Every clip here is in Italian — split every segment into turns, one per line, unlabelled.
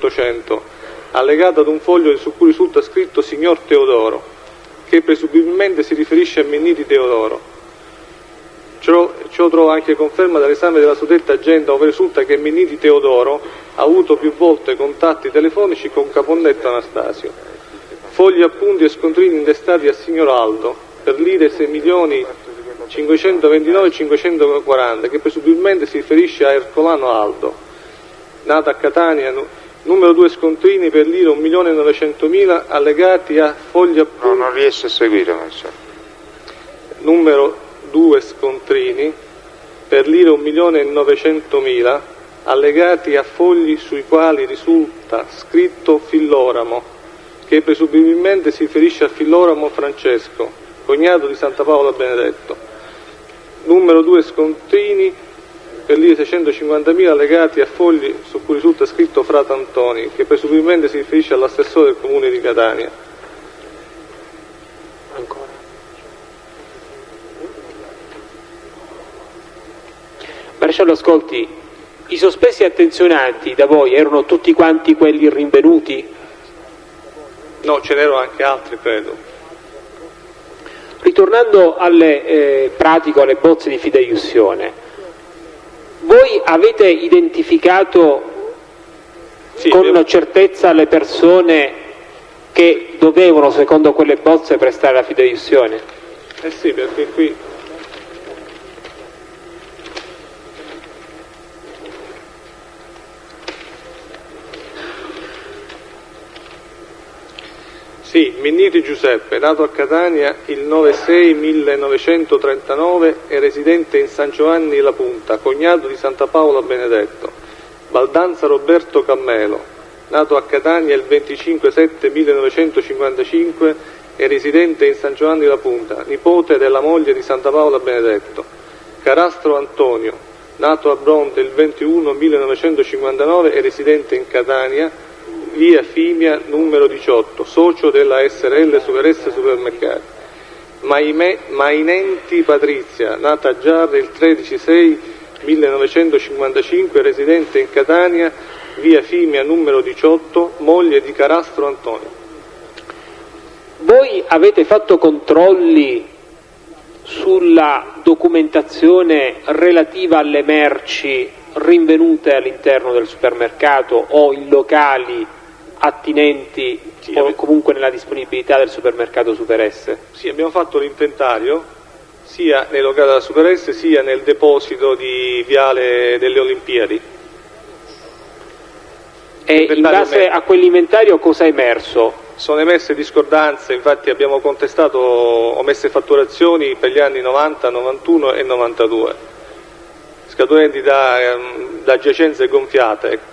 1800, allegata ad un foglio su cui risulta scritto signor Teodoro, che presumibilmente si riferisce a Minniti Teodoro. Ciò trova anche conferma dall'esame della suddetta agenda, dove risulta che Minniti Teodoro ha avuto più volte contatti telefonici con Caponnetto Anastasio. Fogli, appunti e scontrini intestati al signor Aldo per lire 6.529.540, che presumibilmente si riferisce a Ercolano Aldo, nato a Catania. Numero 2 scontrini per lire 1.900.000 allegati a fogli, appunti.
No, non riesco a seguire, Marcello.
Numero 2 scontrini per lire 1.900.000 allegati a fogli sui quali risulta scritto Filloramo, che presumibilmente si riferisce a Filloramo Francesco, cognato di Santa Paola Benedetto. Numero 2 scontrini per lire 650.000 allegati a fogli su cui risulta scritto Frate Antoni, che presumibilmente si riferisce all'assessore del comune di Catania.
Ancora. Marcello, ascolti, i sospesi attenzionati da voi erano tutti quanti quelli rinvenuti?
No, ce n'erano anche altri, credo.
Ritornando alle pratiche, alle bozze di fideiussione, voi avete identificato con certezza le persone che dovevano, secondo quelle bozze, prestare la fideiussione?
Eh sì, perché qui... Sì, Minniti Giuseppe, nato a Catania il 9/6/1939 e residente in San Giovanni La Punta, cognato di Santa Paola Benedetto. Baldanza Roberto Cammelo, nato a Catania il 25/7/1955 e residente in San Giovanni La Punta, nipote della moglie di Santa Paola Benedetto. Carastro Antonio, nato a Bronte il 21/1959 e residente in Catania, via Fimia numero 18, socio della SRL Superesse Supermercati. Mainenti Patrizia, nata a Giarre il 13/6/1955, residente in Catania, via Fimia numero 18, moglie di Carastro Antonio.
Voi avete fatto controlli sulla documentazione relativa alle merci rinvenute all'interno del supermercato o in locali attinenti o comunque nella disponibilità del supermercato Superesse?
Sì, abbiamo fatto l'inventario sia nei locali della Superesse sia nel deposito di Viale delle Olimpiadi.
E in base a quell'inventario cosa è emerso?
Sono emerse discordanze, infatti abbiamo contestato omesse fatturazioni per gli anni 90, 91 e 92, scaturenti da giacenze gonfiate.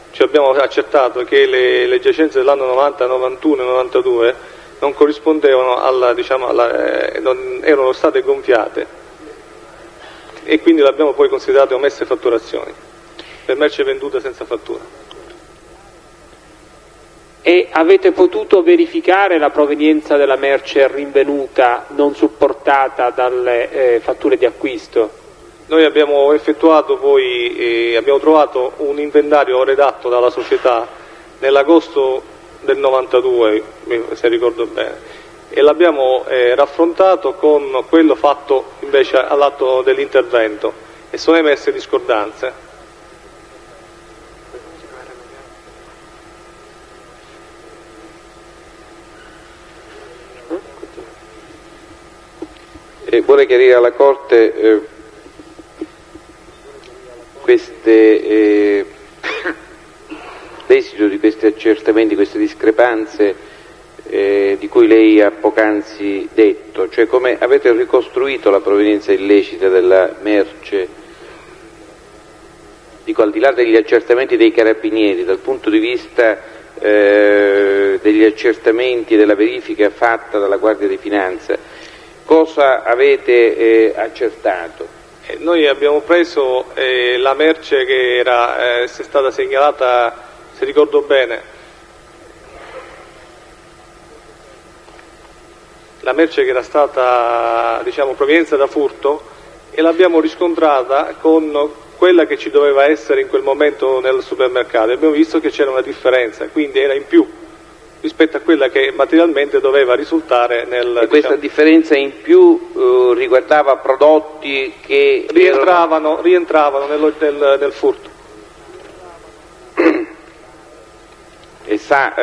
Ci abbiamo accertato che le giacenze dell'anno 90, 91 e 92 non corrispondevano erano state gonfiate e quindi le abbiamo poi considerate omesse fatturazioni per merce venduta senza fattura.
E avete potuto verificare la provenienza della merce rinvenuta non supportata dalle fatture di acquisto?
Noi abbiamo effettuato poi, abbiamo trovato un inventario redatto dalla società nell'agosto del 92, se ricordo bene, e l'abbiamo raffrontato con quello fatto invece all'atto dell'intervento e sono emerse discordanze.
Vuole chiarire alla Corte l'esito di questi accertamenti, queste discrepanze di cui lei ha poc'anzi detto, cioè come avete ricostruito la provenienza illecita della merce, dico al di là degli accertamenti dei carabinieri, dal punto di vista degli accertamenti e della verifica fatta dalla Guardia di Finanza, cosa avete accertato?
Noi abbiamo preso la merce che era è stata segnalata, se ricordo bene, la merce che era stata provenienza da furto, e l'abbiamo riscontrata con quella che ci doveva essere in quel momento nel supermercato, abbiamo visto che c'era una differenza, quindi era in più rispetto a quella che materialmente doveva risultare nel...
E questa differenza in più riguardava prodotti che
rientravano nel furto.
E sa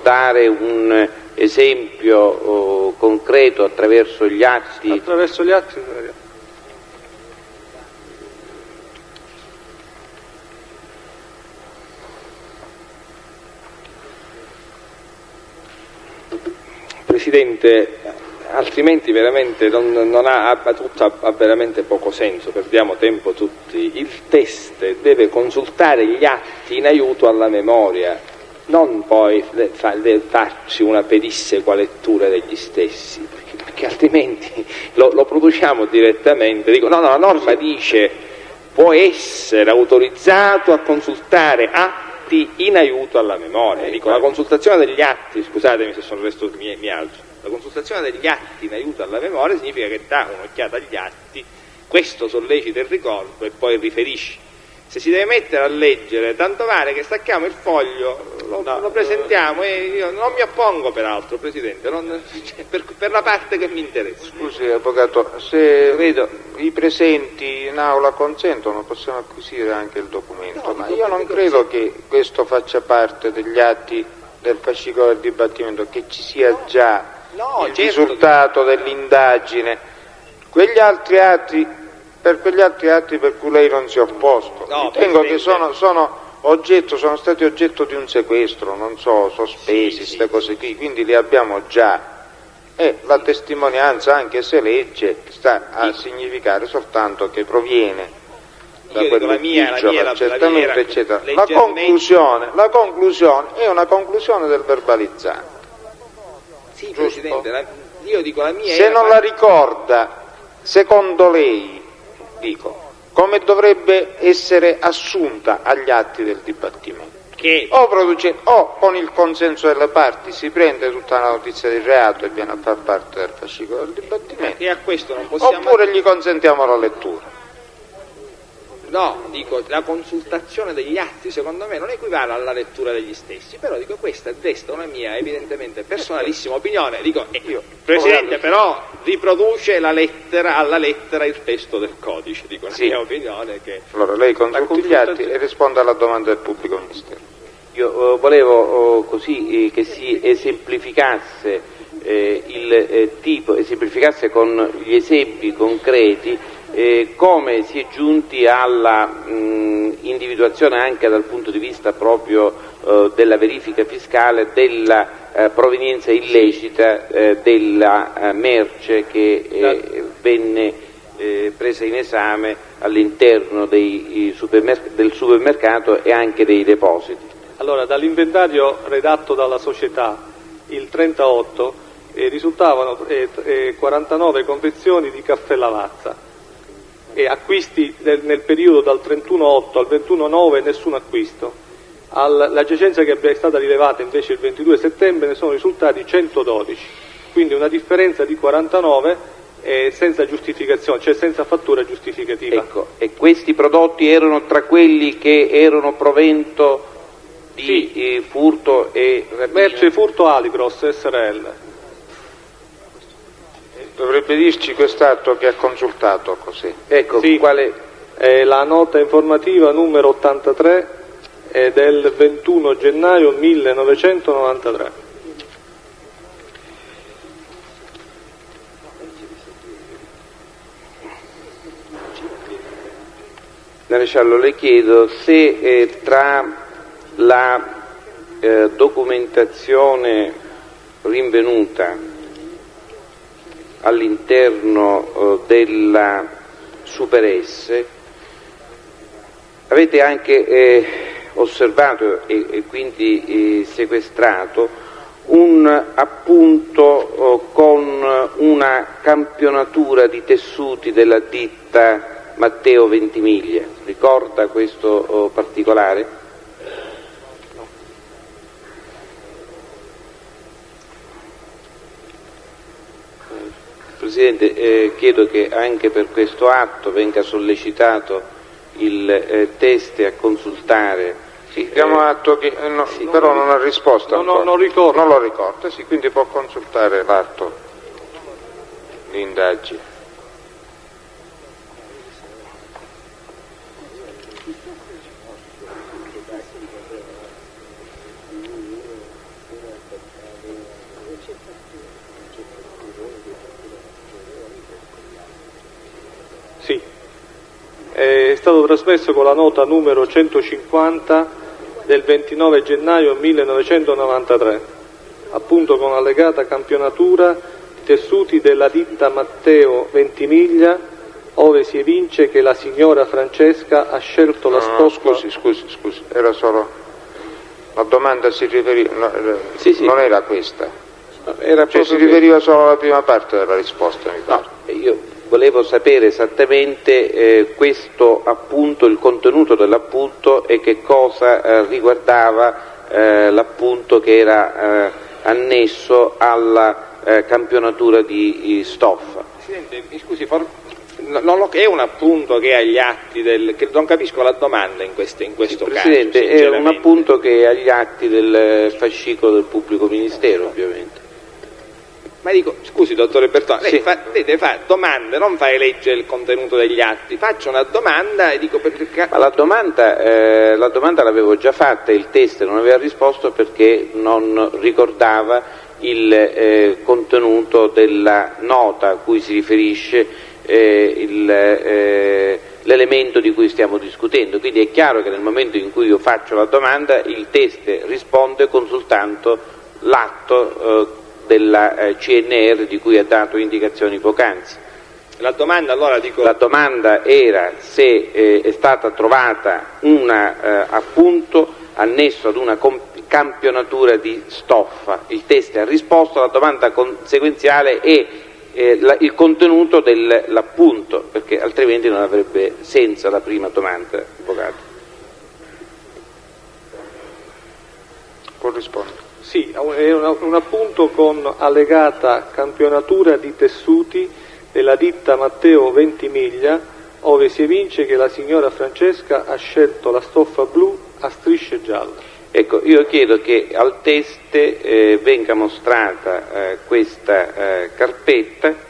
dare un esempio concreto attraverso gli atti?
Attraverso gli atti?
Presidente, altrimenti veramente tutto ha veramente poco senso, perdiamo tempo tutti. Il test deve consultare gli atti in aiuto alla memoria, non poi farci una pedissequa lettura degli stessi, perché altrimenti lo produciamo direttamente. Dico, no, la norma dice può essere autorizzato a consultare atti in aiuto alla memoria. Dico, la consultazione degli atti, scusatemi se sono resto mi alzo, la consultazione degli atti in aiuto alla memoria significa che dà un'occhiata agli atti, questo sollecita il ricordo e poi riferisci. Se si deve mettere a leggere, tanto vale che stacchiamo il foglio, lo presentiamo, e io non mi oppongo peraltro, Presidente, per la parte che mi interessa.
Scusi Avvocato, se vedo i presenti in aula consentono possiamo acquisire anche il documento, ma io non credo che questo faccia parte degli atti del fascicolo del dibattimento, che ci sia già il risultato dell'indagine. Quegli altri atti, per quegli altri atti per cui lei non si è opposto, ritengo che sono stati oggetto di un sequestro, non so, sospesi, queste cose qui, quindi li abbiamo già, e la testimonianza, anche se legge, sta a significare soltanto che proviene da quell'ufficio, l'accertamento, eccetera. La conclusione è una conclusione del verbalizzato.
Sì, Presidente, io dico la mia.
Se non la ricorda, secondo lei, come dovrebbe essere assunta agli atti del dibattimento? O con il consenso delle parti si prende tutta la notizia di reato e viene a far parte del fascicolo del dibattimento,
e a questo non possiamo...
oppure gli consentiamo la lettura.
No, dico, la consultazione degli atti secondo me non equivale alla lettura degli stessi, però dico, questa resta una mia evidentemente personalissima opinione. Dico, Presidente, però riproduce alla lettera il testo del codice, dico, la mia opinione che...
Allora lei consulti gli atti e risponda alla domanda del pubblico ministero.
Io volevo così che si esemplificasse esemplificasse con gli esempi concreti come si è giunti alla individuazione, anche dal punto di vista proprio della verifica fiscale, della provenienza illecita della merce che venne presa in esame all'interno del supermercato e anche dei depositi.
Allora, dall'inventario redatto dalla società il 38 risultavano 49 confezioni di caffè Lavazza, e acquisti nel periodo dal 31/8 al 21/9 nessun acquisto. La giacenza che è stata rilevata invece il 22 settembre ne sono risultati 112, quindi una differenza di 49 senza giustificazione, cioè senza fattura giustificativa.
Ecco, e questi prodotti erano tra quelli che erano provento di furto e rapina?
Merce furto Aligros SRL.
Dovrebbe dirci quest'atto che ha consultato, così.
Ecco,
sì,
quale...
la nota informativa numero 83 del 21 gennaio 1993.
Maresciallo, le chiedo se tra la documentazione rinvenuta all'interno della Super S avete anche osservato e quindi sequestrato un appunto con una campionatura di tessuti della ditta Matteo Ventimiglia. Ricorda questo particolare? Presidente, chiedo che anche per questo atto venga sollecitato il teste a consultare.
Sì, diamo atto che però non ha risposto
non lo ricordo,
sì, quindi può consultare l'atto di indagine.
Sì, è stato trasmesso con la nota numero 150 del 29 gennaio 1993, appunto con allegata campionatura tessuti della ditta Matteo Ventimiglia, ove si evince che la signora Francesca ha scelto la stoffa...
Scusi, era solo... La domanda si riferiva...
Sì.
Non era questa.
Era
si riferiva solo alla prima parte della risposta, mi pare.
No, io volevo sapere esattamente questo appunto, il contenuto dell'appunto e che cosa riguardava l'appunto che era annesso alla campionatura di stoffa.
Presidente, mi scusi, è un appunto che è agli atti che non capisco la domanda in questo
Presidente,
caso.
è un appunto che è agli atti del fascicolo del pubblico ministero, ovviamente.
Ma dico, scusi dottore Bertone,
Sì.
lei fa domande, non fa eleggere il contenuto degli atti, faccio una domanda e dico
Ma la domanda l'avevo già fatta, il teste non aveva risposto perché non ricordava il contenuto della nota a cui si riferisce l'elemento di cui stiamo discutendo, quindi è chiaro che nel momento in cui io faccio la domanda il teste risponde consultando l'atto della CNR di cui ha dato indicazioni poc'anzi.
la domanda allora dico...
La domanda era se è stata trovata un appunto annesso ad una campionatura di stoffa. Il teste ha risposto, la domanda conseguenziale è il contenuto dell'appunto, perché altrimenti non avrebbe senso la prima domanda, avvocato.
Può rispondere.
Sì, è un appunto con allegata campionatura di tessuti della ditta Matteo Ventimiglia, ove si evince che la signora Francesca ha scelto la stoffa blu a strisce gialle.
Ecco, io chiedo che al teste venga mostrata questa carpetta.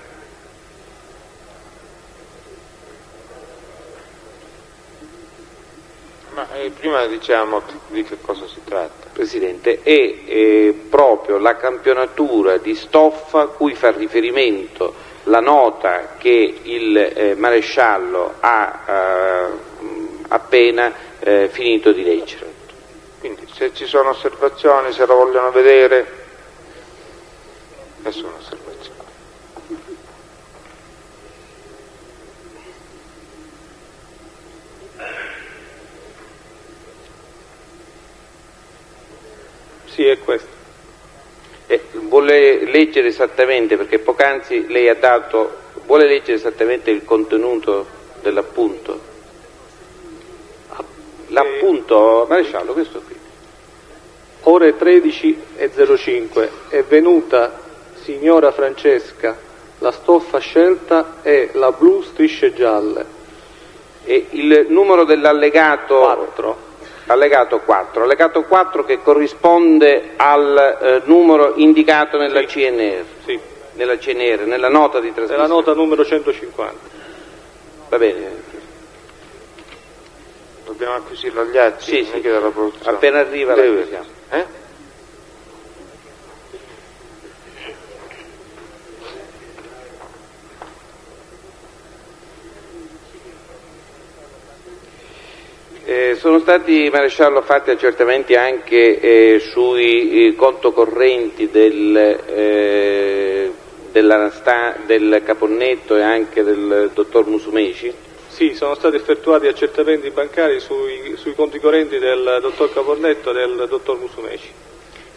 Ma prima diciamo di che cosa si tratta.
Presidente, è proprio la campionatura di stoffa cui fa riferimento la nota che il maresciallo ha appena finito di leggere.
Quindi se ci sono osservazioni, se la vogliono vedere, nessuna osservazione.
Sì, è questo.
Vuole leggere esattamente, perché poc'anzi lei ha dato, vuole leggere esattamente il contenuto dell'appunto? L'appunto, maresciallo, questo qui.
Ore 13:05 è venuta signora Francesca, la stoffa scelta è la blu strisce gialle.
E il numero dell'allegato
4.
Allegato 4 che corrisponde al numero indicato nella CNR.
Sì,
Nella CNR, nella nota di trasmissione.
nella nota numero 150.
Va bene.
Dobbiamo acquisirlo agli atti?
Sì,
non è che dalla produzione.
Appena arriva la acquisiamo. Sono stati, maresciallo, fatti accertamenti anche sui conto correnti del Caponnetto e anche del dottor Musumeci?
Sì, sono stati effettuati accertamenti bancari sui conti correnti del dottor Caponnetto e del dottor Musumeci.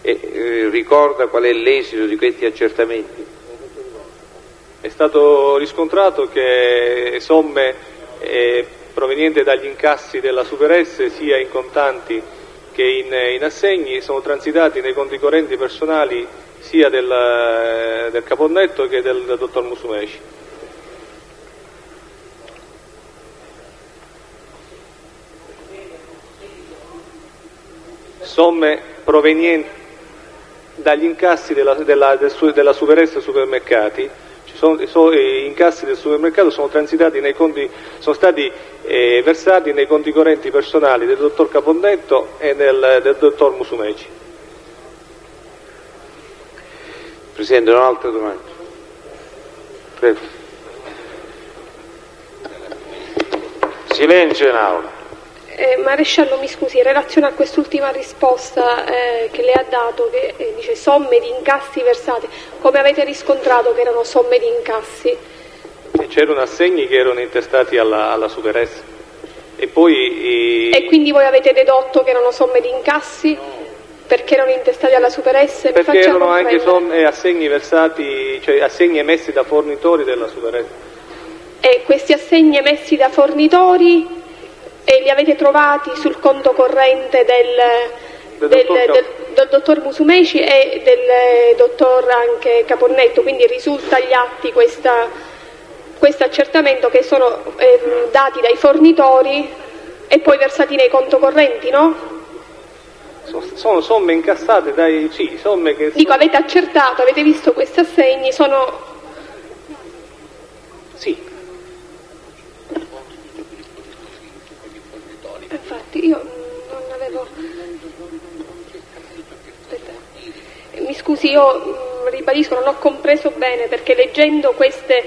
E ricorda qual è l'esito di questi accertamenti?
È stato riscontrato che somme provenienti dagli incassi della Super S, sia in contanti che in assegni, sono transitati nei conti correnti personali sia del Caponnetto che del dottor Musumeci. Somme provenienti dagli incassi della Superest Supermercati. Gli incassi del supermercato sono transitati nei conti, sono stati versati nei conti correnti personali del dottor Caponnetto e del dottor Musumeci.
Presidente, un'altra domanda. Prego.
Silenzio in aula.
Maresciallo, mi scusi, in relazione a quest'ultima risposta che lei ha dato, che dice somme di incassi versate, come avete riscontrato che erano somme di incassi?
C'erano assegni che erano intestati alla Superest e poi...
E quindi voi avete dedotto che erano somme di incassi? Perché erano intestati alla Superest?
Perché erano anche somme, assegni versati, cioè assegni emessi da fornitori della Superest.
E questi assegni emessi da fornitori li avete trovati sul conto corrente del dottor Musumeci e del dottor anche Caponnetto, quindi risulta agli atti questo accertamento che sono dati dai fornitori e poi versati nei conto correnti, no?
Sono somme incassate sì, somme che...
Dico, avete accertato, avete visto questi assegni, sono...
Sì.
Infatti io non avevo... Aspetta. Mi scusi, io ribadisco, non ho compreso bene, perché leggendo queste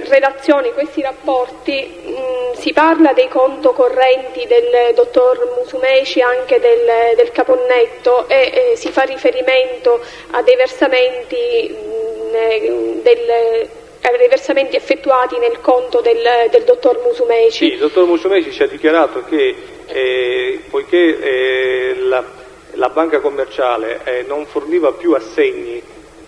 relazioni, questi rapporti, si parla dei conto correnti del dottor Musumeci, anche del Caponnetto, e si fa riferimento a dei versamenti dei versamenti effettuati nel conto del dottor Musumeci.
Sì, il dottor Musumeci ci ha dichiarato che poiché la banca commerciale non forniva più assegni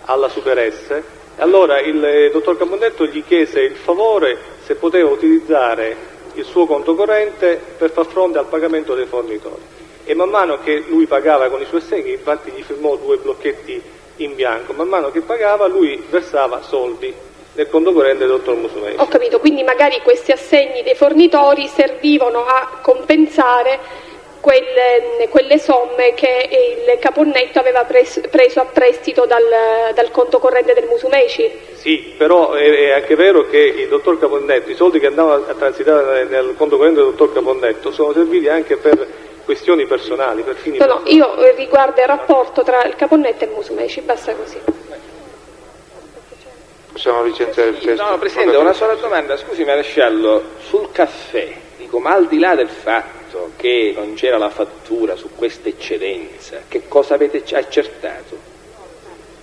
alla Superest, allora il dottor Caponnetto gli chiese il favore se poteva utilizzare il suo conto corrente per far fronte al pagamento dei fornitori. E man mano che lui pagava con i suoi assegni, infatti gli firmò 2 blocchetti in bianco, man mano che pagava lui versava soldi nel conto corrente del dottor Musumeci.
Ho capito, quindi magari questi assegni dei fornitori servivano a compensare quelle somme che il Caponnetto aveva preso a prestito dal conto corrente del Musumeci.
Sì, però è anche vero che il dottor Caponnetto, i soldi che andavano a transitare nel conto corrente del dottor Caponnetto sono serviti anche per questioni personali, per fini personali.
Io riguardo il rapporto tra il Caponnetto e il Musumeci, basta così.
Possiamo licenziare il testo?
No, Presidente, una sola domanda, scusi Maresciallo, sul caffè, dico, ma al di là del fatto che non c'era la fattura su questa eccedenza, che cosa avete accertato?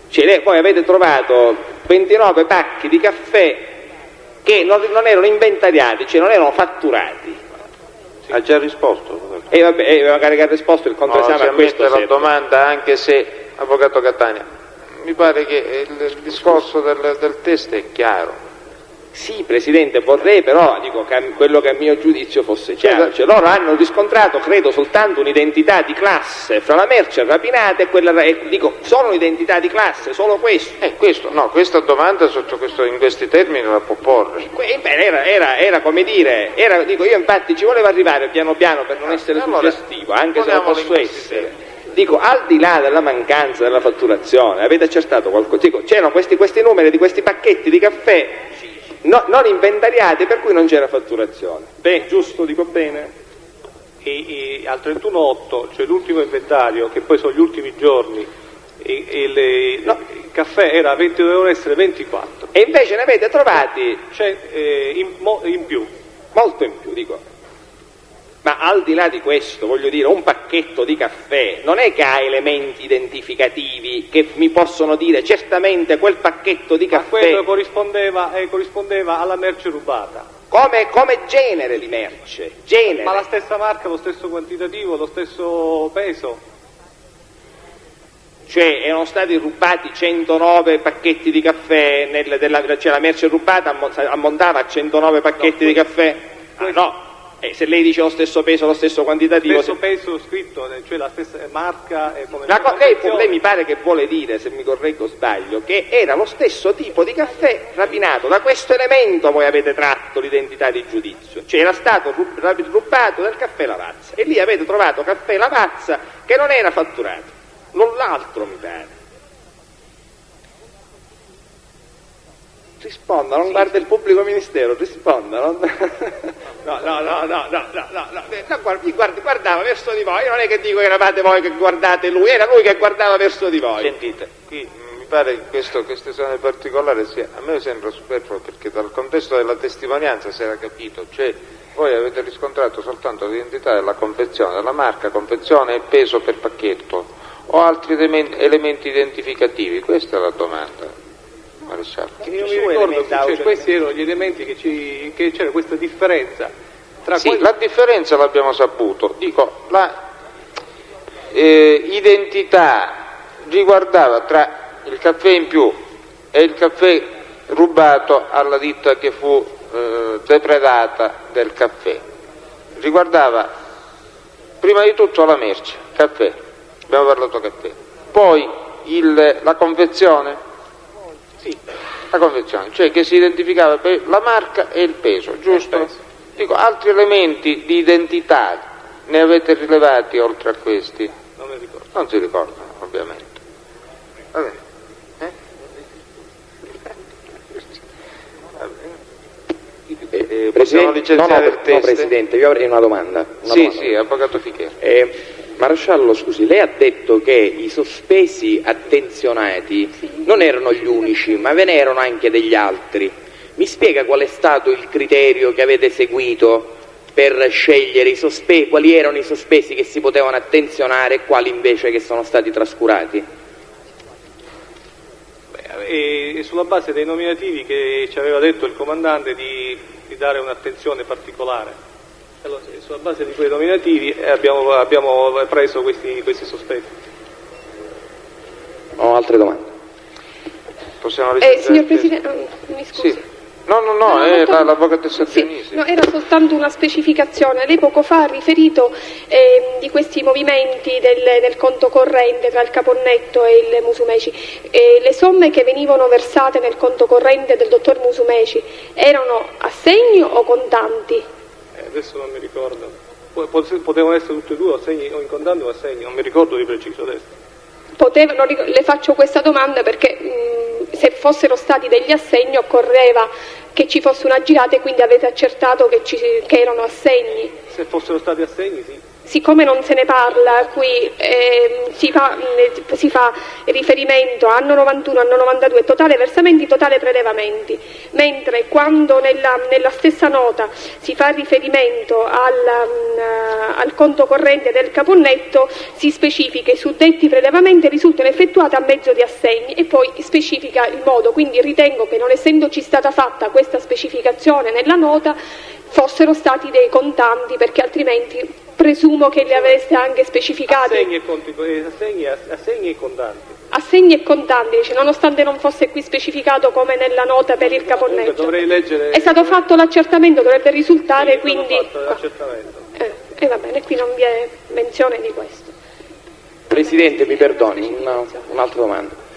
Cioè, voi avete trovato 29 pacchi di caffè che non erano inventariati, cioè non erano fatturati.
Sì. Ha già risposto?
Vabbè, magari che ha risposto il controesame a questo.
La domanda, anche se, Avvocato Catania, mi pare che il discorso del test è chiaro.
Sì, Presidente, vorrei però, dico, quello che a mio giudizio fosse chiaro. Cioè, loro hanno riscontrato, credo, soltanto un'identità di classe fra la merce rapinata e quella... dico, solo un'identità di classe, solo questo.
Questa domanda in questi termini la può porre.
Era come dire, dico, io infatti ci volevo arrivare piano piano per non essere suggestivo, anche se lo posso essere. Dico, al di là della mancanza della fatturazione, avete accertato qualcosa? Dico, c'erano questi numeri di questi pacchetti di caffè non inventariati, per cui non c'era fatturazione. Beh, giusto, dico bene?
E al 31/8, cioè l'ultimo inventario, che poi sono gli ultimi giorni, il caffè dovevano essere 24.
E invece ne avete trovati
in più.
Molto in più, dico. Ma al di là di questo, voglio dire, un pacchetto di caffè non è che ha elementi identificativi che mi possono dire certamente quel pacchetto di caffè...
Ma quello corrispondeva alla merce rubata.
Come genere di merce? Genere.
Ma la stessa marca, lo stesso quantitativo, lo stesso peso?
Cioè erano stati rubati 109 pacchetti di caffè, cioè la merce rubata ammontava a 109 pacchetti di caffè? No. Se lei dice lo stesso peso, lo stesso quantitativo...
Lo stesso peso scritto, cioè la stessa marca... come
lei mi pare che vuole dire, se mi correggo o sbaglio, che era lo stesso tipo di caffè rapinato. Da questo elemento voi avete tratto l'identità di giudizio. Cioè era stato rubato del caffè Lavazza. E lì avete trovato caffè Lavazza che non era fatturato. Non l'altro, mi pare. Risponda, non guarda il pubblico ministero, risponda. No, guardava verso di voi, non è che dico che eravate voi che guardate lui, era lui che guardava verso di voi.
Sentite, qui mi pare che questo esame particolare a me sembra superfluo, perché dal contesto della testimonianza si era capito, cioè voi avete riscontrato soltanto l'identità della confezione, della marca, confezione e peso per pacchetto, o altri elementi identificativi, questa è la domanda.
Che io mi ricordo, cioè, questi erano gli elementi che c'era questa differenza tra
la differenza l'abbiamo saputo, dico, la identità riguardava tra il caffè in più e il caffè rubato alla ditta che fu depredata del caffè, riguardava prima di tutto la merce, caffè, abbiamo parlato caffè, poi la confezione.
Sì.
La confezione, cioè che si identificava per la marca e il peso, giusto? Dico, altri elementi di identità ne avete rilevati oltre a questi?
Non mi ricordo.
Non si ricordano, ovviamente. Va bene. Possiamo licenziare il test?
No, Presidente, io avrei una domanda.
Sì, avvocato Fichera.
Marasciallo, scusi, lei ha detto che i sospesi attenzionati non erano gli unici, ma ve ne erano anche degli altri. Mi spiega qual è stato il criterio che avete seguito per scegliere quali erano i sospesi che si potevano attenzionare e quali invece che sono stati trascurati?
E sulla base dei nominativi che ci aveva detto il comandante di dare un'attenzione particolare. Allora, sulla base di quei nominativi abbiamo preso questi sospetti.
Ho altre domande.
Possiamo
signor Presidente, mi scusi.
Sì. No, era l'avvocatessa Dionisi.
Sì, no, era soltanto una specificazione. Lei poco fa ha riferito di questi movimenti del conto corrente tra il Caponnetto e il Musumeci. Le somme che venivano versate nel conto corrente del dottor Musumeci erano a segno o contanti?
Adesso non mi ricordo. Potevano essere tutte e due, o in contanti o a segno, non mi ricordo di preciso adesso.
Le faccio questa domanda perché se fossero stati degli assegni occorreva che ci fosse una girata e quindi avete accertato che erano assegni.
Se fossero stati assegni, sì.
Siccome non se ne parla, qui si fa riferimento a anno 91, anno 92, totale versamenti, totale prelevamenti, mentre quando nella stessa nota si fa riferimento al conto corrente del Caponnetto si specifica i suddetti prelevamenti risultano effettuati a mezzo di assegni e poi specifica il modo, quindi ritengo che non essendoci stata fatta questa specificazione nella nota fossero stati dei contanti, perché altrimenti presumo che li avreste anche specificati.
Assegni e contanti.
Assegni e contanti, dice, nonostante non fosse qui specificato come nella nota per il Caponnetto.
Dovrei leggere.
È stato fatto l'accertamento, dovrebbe risultare,
sì,
quindi.
Fatto l'accertamento.
Va bene, qui non vi è menzione di questo.
Presidente, mi perdoni, un'altra domanda.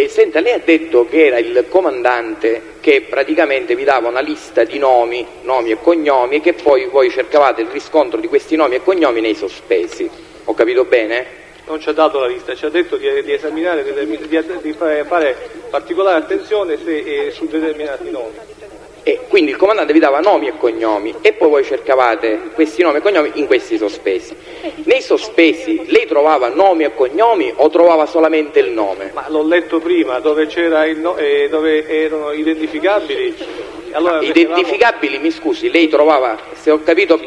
Senta, lei ha detto che era il comandante che praticamente vi dava una lista di nomi e cognomi e che poi voi cercavate il riscontro di questi nomi e cognomi nei sospesi. Ho capito bene?
Non ci ha dato la lista, ci ha detto di esaminare, di fare particolare attenzione su determinati nomi.
E quindi il comandante vi dava nomi e cognomi e poi voi cercavate questi nomi e cognomi in questi sospesi. Nei sospesi lei trovava nomi e cognomi o trovava solamente il nome?
Ma l'ho letto prima, dove c'era dove erano identificabili. Allora,
identificabili, mi scusi, lei trovava, se ho capito.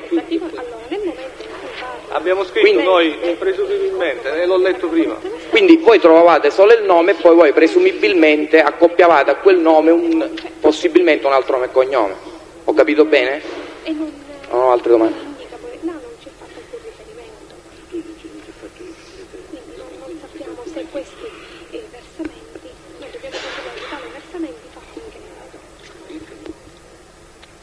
Abbiamo scritto noi presumibilmente, l'ho letto prima.
Quindi voi trovavate solo il nome e poi voi presumibilmente accoppiavate a quel nome possibilmente un altro nome e cognome. Ho capito bene? Non ho altre domande.
No, non c'è fatto alcun riferimento. Quindi non sappiamo se questi versamenti, noi dobbiamo considerare tali versamenti fatti in che modo.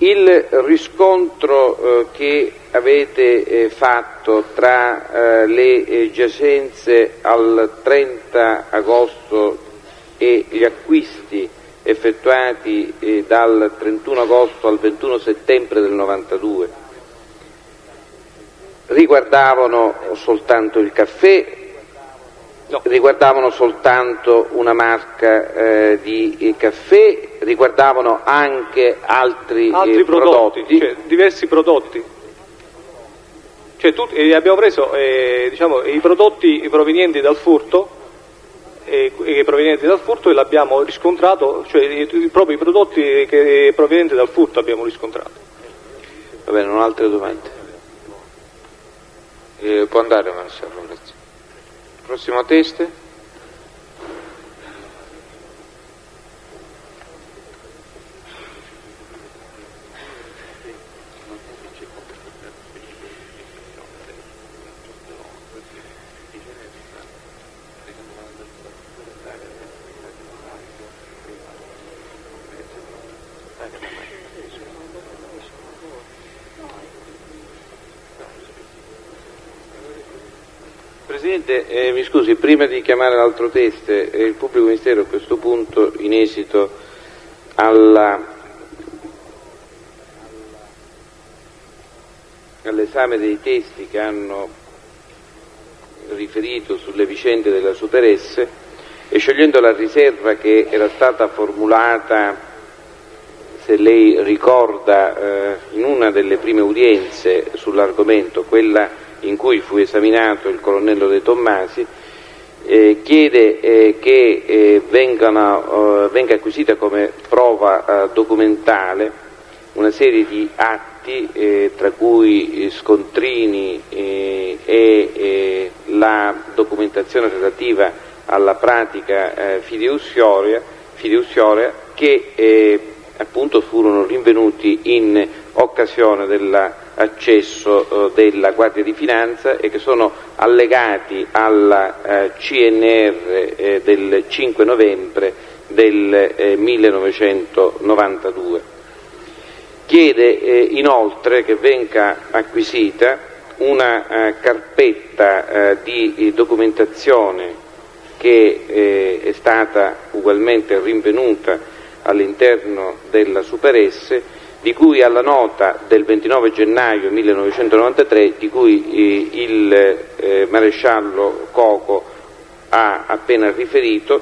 Il riscontro che avete fatto tra le giacenze al 30 agosto e gli acquisti effettuati dal 31 agosto al 21 settembre del 92 riguardavano soltanto il caffè? No. Riguardavano soltanto una marca di caffè? Riguardavano anche altri prodotti?
Cioè, diversi prodotti. Cioè, abbiamo preso i prodotti provenienti dal furto e l'abbiamo riscontrato, cioè proprio i prodotti provenienti dal furto abbiamo riscontrato.
Va bene, non ho altre domande.
Può andare, maresciallo, grazie. Prossimo teste.
Presidente, mi scusi, prima di chiamare l'altro teste, il pubblico ministero a questo punto, in esito all'esame dei testi che hanno riferito sulle vicende della Super S, e scegliendo la riserva che era stata formulata, se lei ricorda, in una delle prime udienze sull'argomento, quella in cui fu esaminato il colonnello De Tommasi, chiede che venga acquisita come prova documentale una serie di atti, tra cui scontrini e la documentazione relativa alla pratica fideiussoria che appunto furono rinvenuti in occasione dell'accesso della Guardia di Finanza e che sono allegati alla CNR del 5 novembre del 1992. Chiede inoltre che venga acquisita una carpetta di documentazione che è stata ugualmente rinvenuta all'interno della Super S, di cui alla nota del 29 gennaio 1993, di cui il maresciallo Coco ha appena riferito,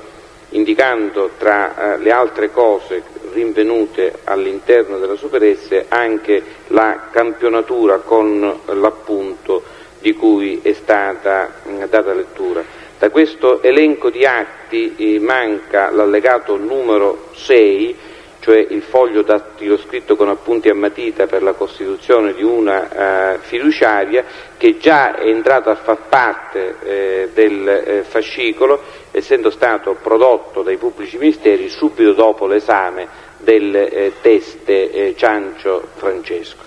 indicando tra le altre cose rinvenute all'interno della Super S anche la campionatura con l'appunto di cui è stata data lettura. Da questo elenco di atti manca l'allegato numero 6, cioè il foglio dattiloscritto con appunti a matita per la costituzione di una fiduciaria, che già è entrato a far parte del fascicolo, essendo stato prodotto dai pubblici ministeri subito dopo l'esame del teste Ciancio Francesco.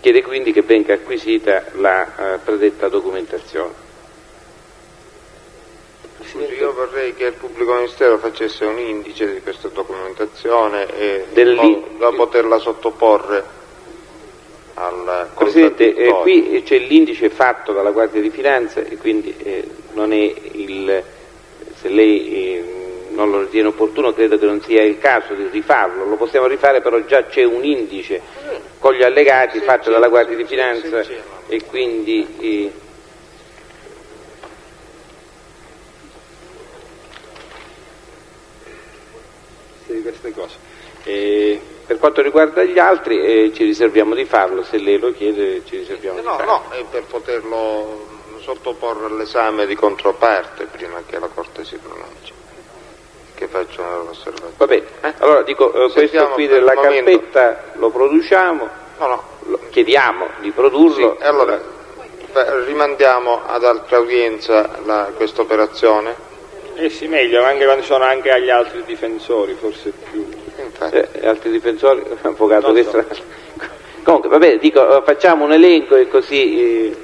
Chiede quindi che venga acquisita la predetta documentazione.
Io vorrei che il pubblico ministero facesse un indice di questa documentazione e da poterla sottoporre al
Presidente, qui c'è l'indice fatto dalla Guardia di Finanza e quindi non è se lei non lo ritiene opportuno, credo che non sia il caso di rifarlo. Lo possiamo rifare, però già c'è un indice con gli allegati fatto dalla Guardia di Finanza e quindi di queste cose. Per quanto riguarda gli altri ci riserviamo di farlo, se lei lo chiede ci riserviamo di farlo.
No, è per poterlo sottoporre all'esame di controparte prima che la Corte si pronunci, che faccia una osservazione.
Va bene, allora dico, questo qui della carpetta lo produciamo, lo chiediamo di produrlo.
Sì, allora rimandiamo ad altra udienza questa operazione.
Sì, meglio, anche quando sono anche agli altri difensori, forse più.
Altri difensori, avvocato, comunque va bene, dico, facciamo un elenco e così.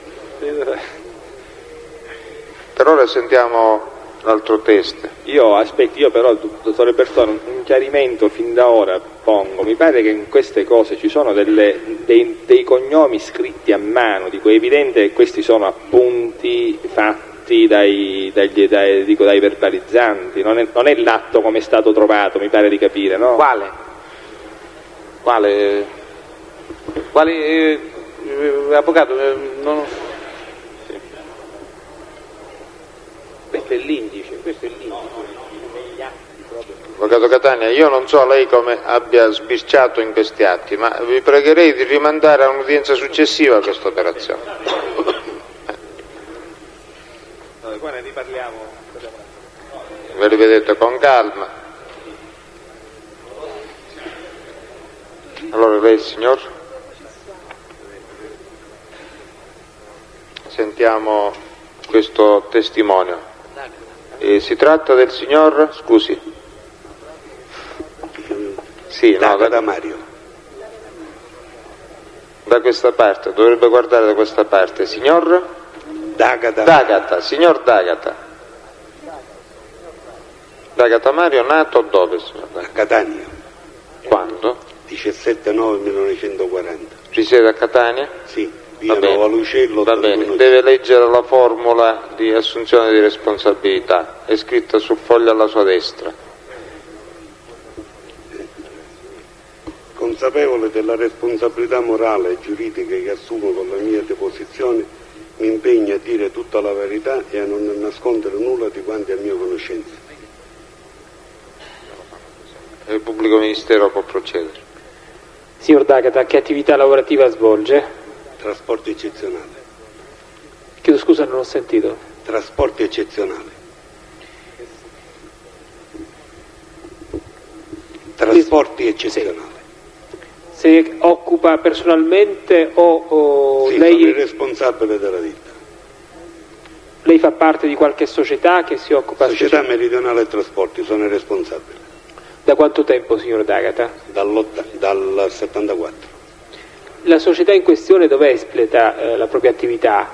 Per ora sentiamo l'altro test.
Io però, dottore Bertone, un chiarimento fin da ora pongo. Mi pare che in queste cose ci sono dei cognomi scritti a mano, dico, è evidente che questi sono appunti fatti dai verbalizzanti, non è l'atto come è stato trovato, mi pare di capire, no?
Quale? Avvocato, questo è l'indice.
Avvocato Catania, io non so lei come abbia sbirciato in questi atti, ma vi pregherei di rimandare a un'udienza successiva questa operazione.
Poi ne riparliamo.
Ve li vedete con calma. Allora lei, signor? Sentiamo questo testimonio. Si tratta del signor, scusi? Sì,
da Mario.
Da questa parte, dovrebbe guardare da questa parte. Signor? D'Agata, signor D'Agata. D'Agata Mario, nato dove, signor D'Agata?
A Catania.
Quando?
17/9/1940.
Risiede a Catania?
Sì, via Nuova Lucello.
Va bene, deve leggere la formula di assunzione di responsabilità, è scritta sul foglio alla sua destra.
Consapevole della responsabilità morale e giuridica che assumo con la mia deposizione, mi impegno a dire tutta la verità e a non nascondere nulla di quanto è a mia conoscenza.
Il pubblico ministero può procedere.
Signor D'Agata, che attività lavorativa svolge?
Trasporti eccezionali.
Chiedo scusa, non ho sentito.
Trasporti eccezionali. Trasporti eccezionali.
Se occupa personalmente o
sì,
lei...
sono il responsabile della ditta.
Lei fa parte di qualche società che si occupa...
Società Meridionale Trasporti, sono il responsabile.
Da quanto tempo, signor D'Agata?
Dal 74.
La società in questione dove espleta la propria attività,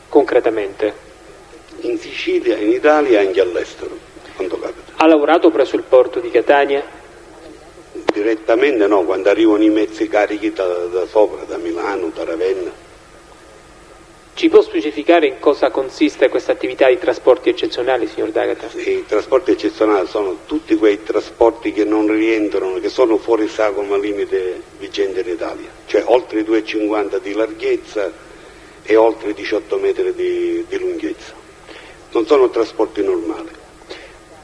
concretamente?
In Sicilia, in Italia e anche all'estero, quando capita.
Ha lavorato presso il porto di Catania?
Direttamente no, quando arrivano i mezzi carichi da sopra, da Milano, da Ravenna.
Ci può specificare in cosa consiste questa attività di trasporti eccezionali, signor D'Agata?
I trasporti eccezionali sono tutti quei trasporti che non rientrano, che sono fuori sagoma limite vigente in Italia, cioè oltre i 2,50 di larghezza e oltre i 18 metri di lunghezza. Non sono trasporti normali.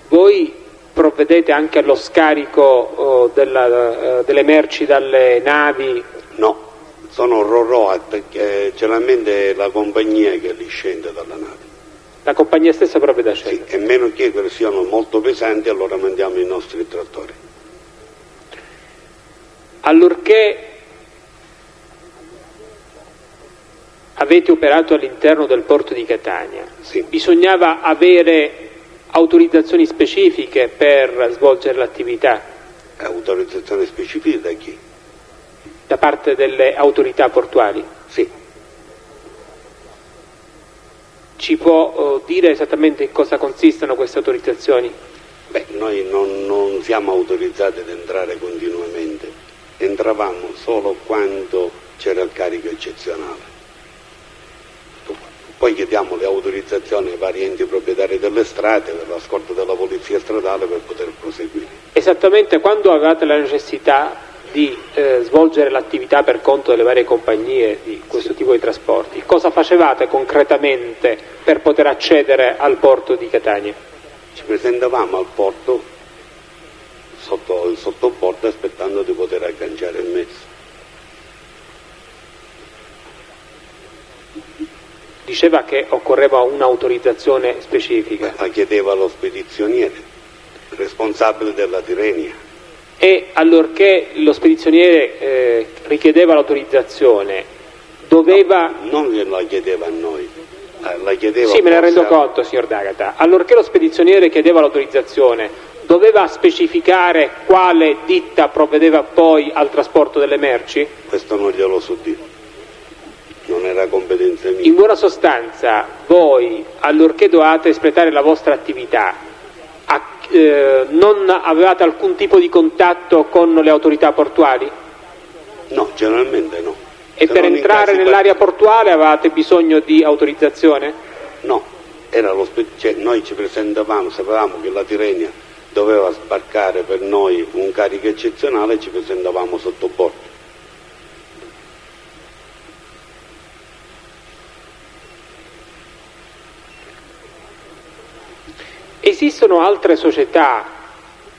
Voi provvedete anche allo scarico delle merci dalle navi?
No, sono Roroat, generalmente è la compagnia che li scende dalla nave.
La compagnia stessa provvede a scendere?
Sì, e meno che siano molto pesanti, allora mandiamo i nostri trattori.
Allorché avete operato all'interno del porto di Catania,
sì,
bisognava avere autorizzazioni specifiche per svolgere l'attività?
Autorizzazioni specifiche da chi?
Da parte delle autorità portuali?
Sì.
Ci può dire esattamente in cosa consistono queste autorizzazioni?
Beh, noi non siamo autorizzati ad entrare continuamente, entravamo solo quando c'era il carico eccezionale. Poi chiediamo le autorizzazioni ai vari enti proprietari delle strade, per la scorta della polizia stradale per poter proseguire.
Esattamente quando avevate la necessità di svolgere l'attività per conto delle varie compagnie di questo tipo di trasporti, cosa facevate concretamente per poter accedere al porto di Catania?
Ci presentavamo al porto, sotto il porto, aspettando di poter agganciare il mezzo.
Diceva che occorreva un'autorizzazione specifica.
La chiedeva lo spedizioniere, responsabile della Tirrenia.
E allorché lo spedizioniere richiedeva l'autorizzazione, doveva...
Non la chiedeva a noi, la chiedeva...
Sì, me ne rendo conto, signor D'Agata. Allorché lo spedizioniere chiedeva l'autorizzazione, doveva specificare quale ditta provvedeva poi al trasporto delle merci?
Questo non glielo so dire. non era competenza mia.
In buona sostanza, voi, allorché dovevate espletare la vostra attività, non avevate alcun tipo di contatto con le autorità portuali?
No, generalmente no.
E
Se
per
non in
entrare
casi
nell'area portuale avevate bisogno di autorizzazione?
No, era cioè, noi ci presentavamo, sapevamo che la Tirrenia doveva sbarcare per noi un carico eccezionale e ci presentavamo sotto bordo.
Esistono altre società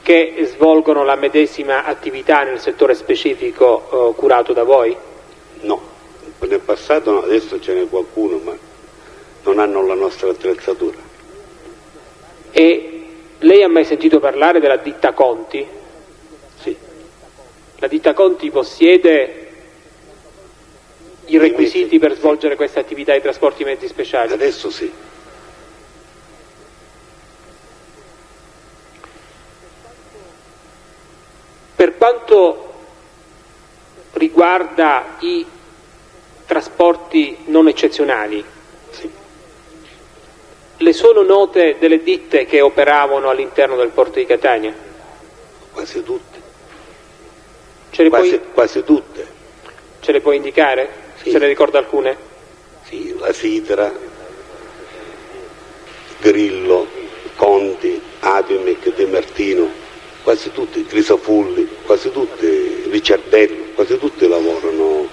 che svolgono la medesima attività nel settore specifico curato da voi?
No, nel passato no, adesso ce n'è qualcuno, ma non hanno la nostra attrezzatura.
E lei ha mai sentito parlare della ditta Conti?
Sì.
La ditta Conti possiede i requisiti per svolgere questa attività di trasporti mezzi speciali?
Adesso sì.
Per quanto riguarda i trasporti non eccezionali,
Sì.
le sono note delle ditte che operavano all'interno del porto di Catania?
Quasi tutte. Quasi tutte.
Ce le puoi indicare?
Sì.
Se ne ricorda alcune?
Sì, la Sidra, Grillo, Conti, Adimec, De Martino, quasi tutti, Crisafulli, quasi tutti, Ricciardello, quasi tutti lavorano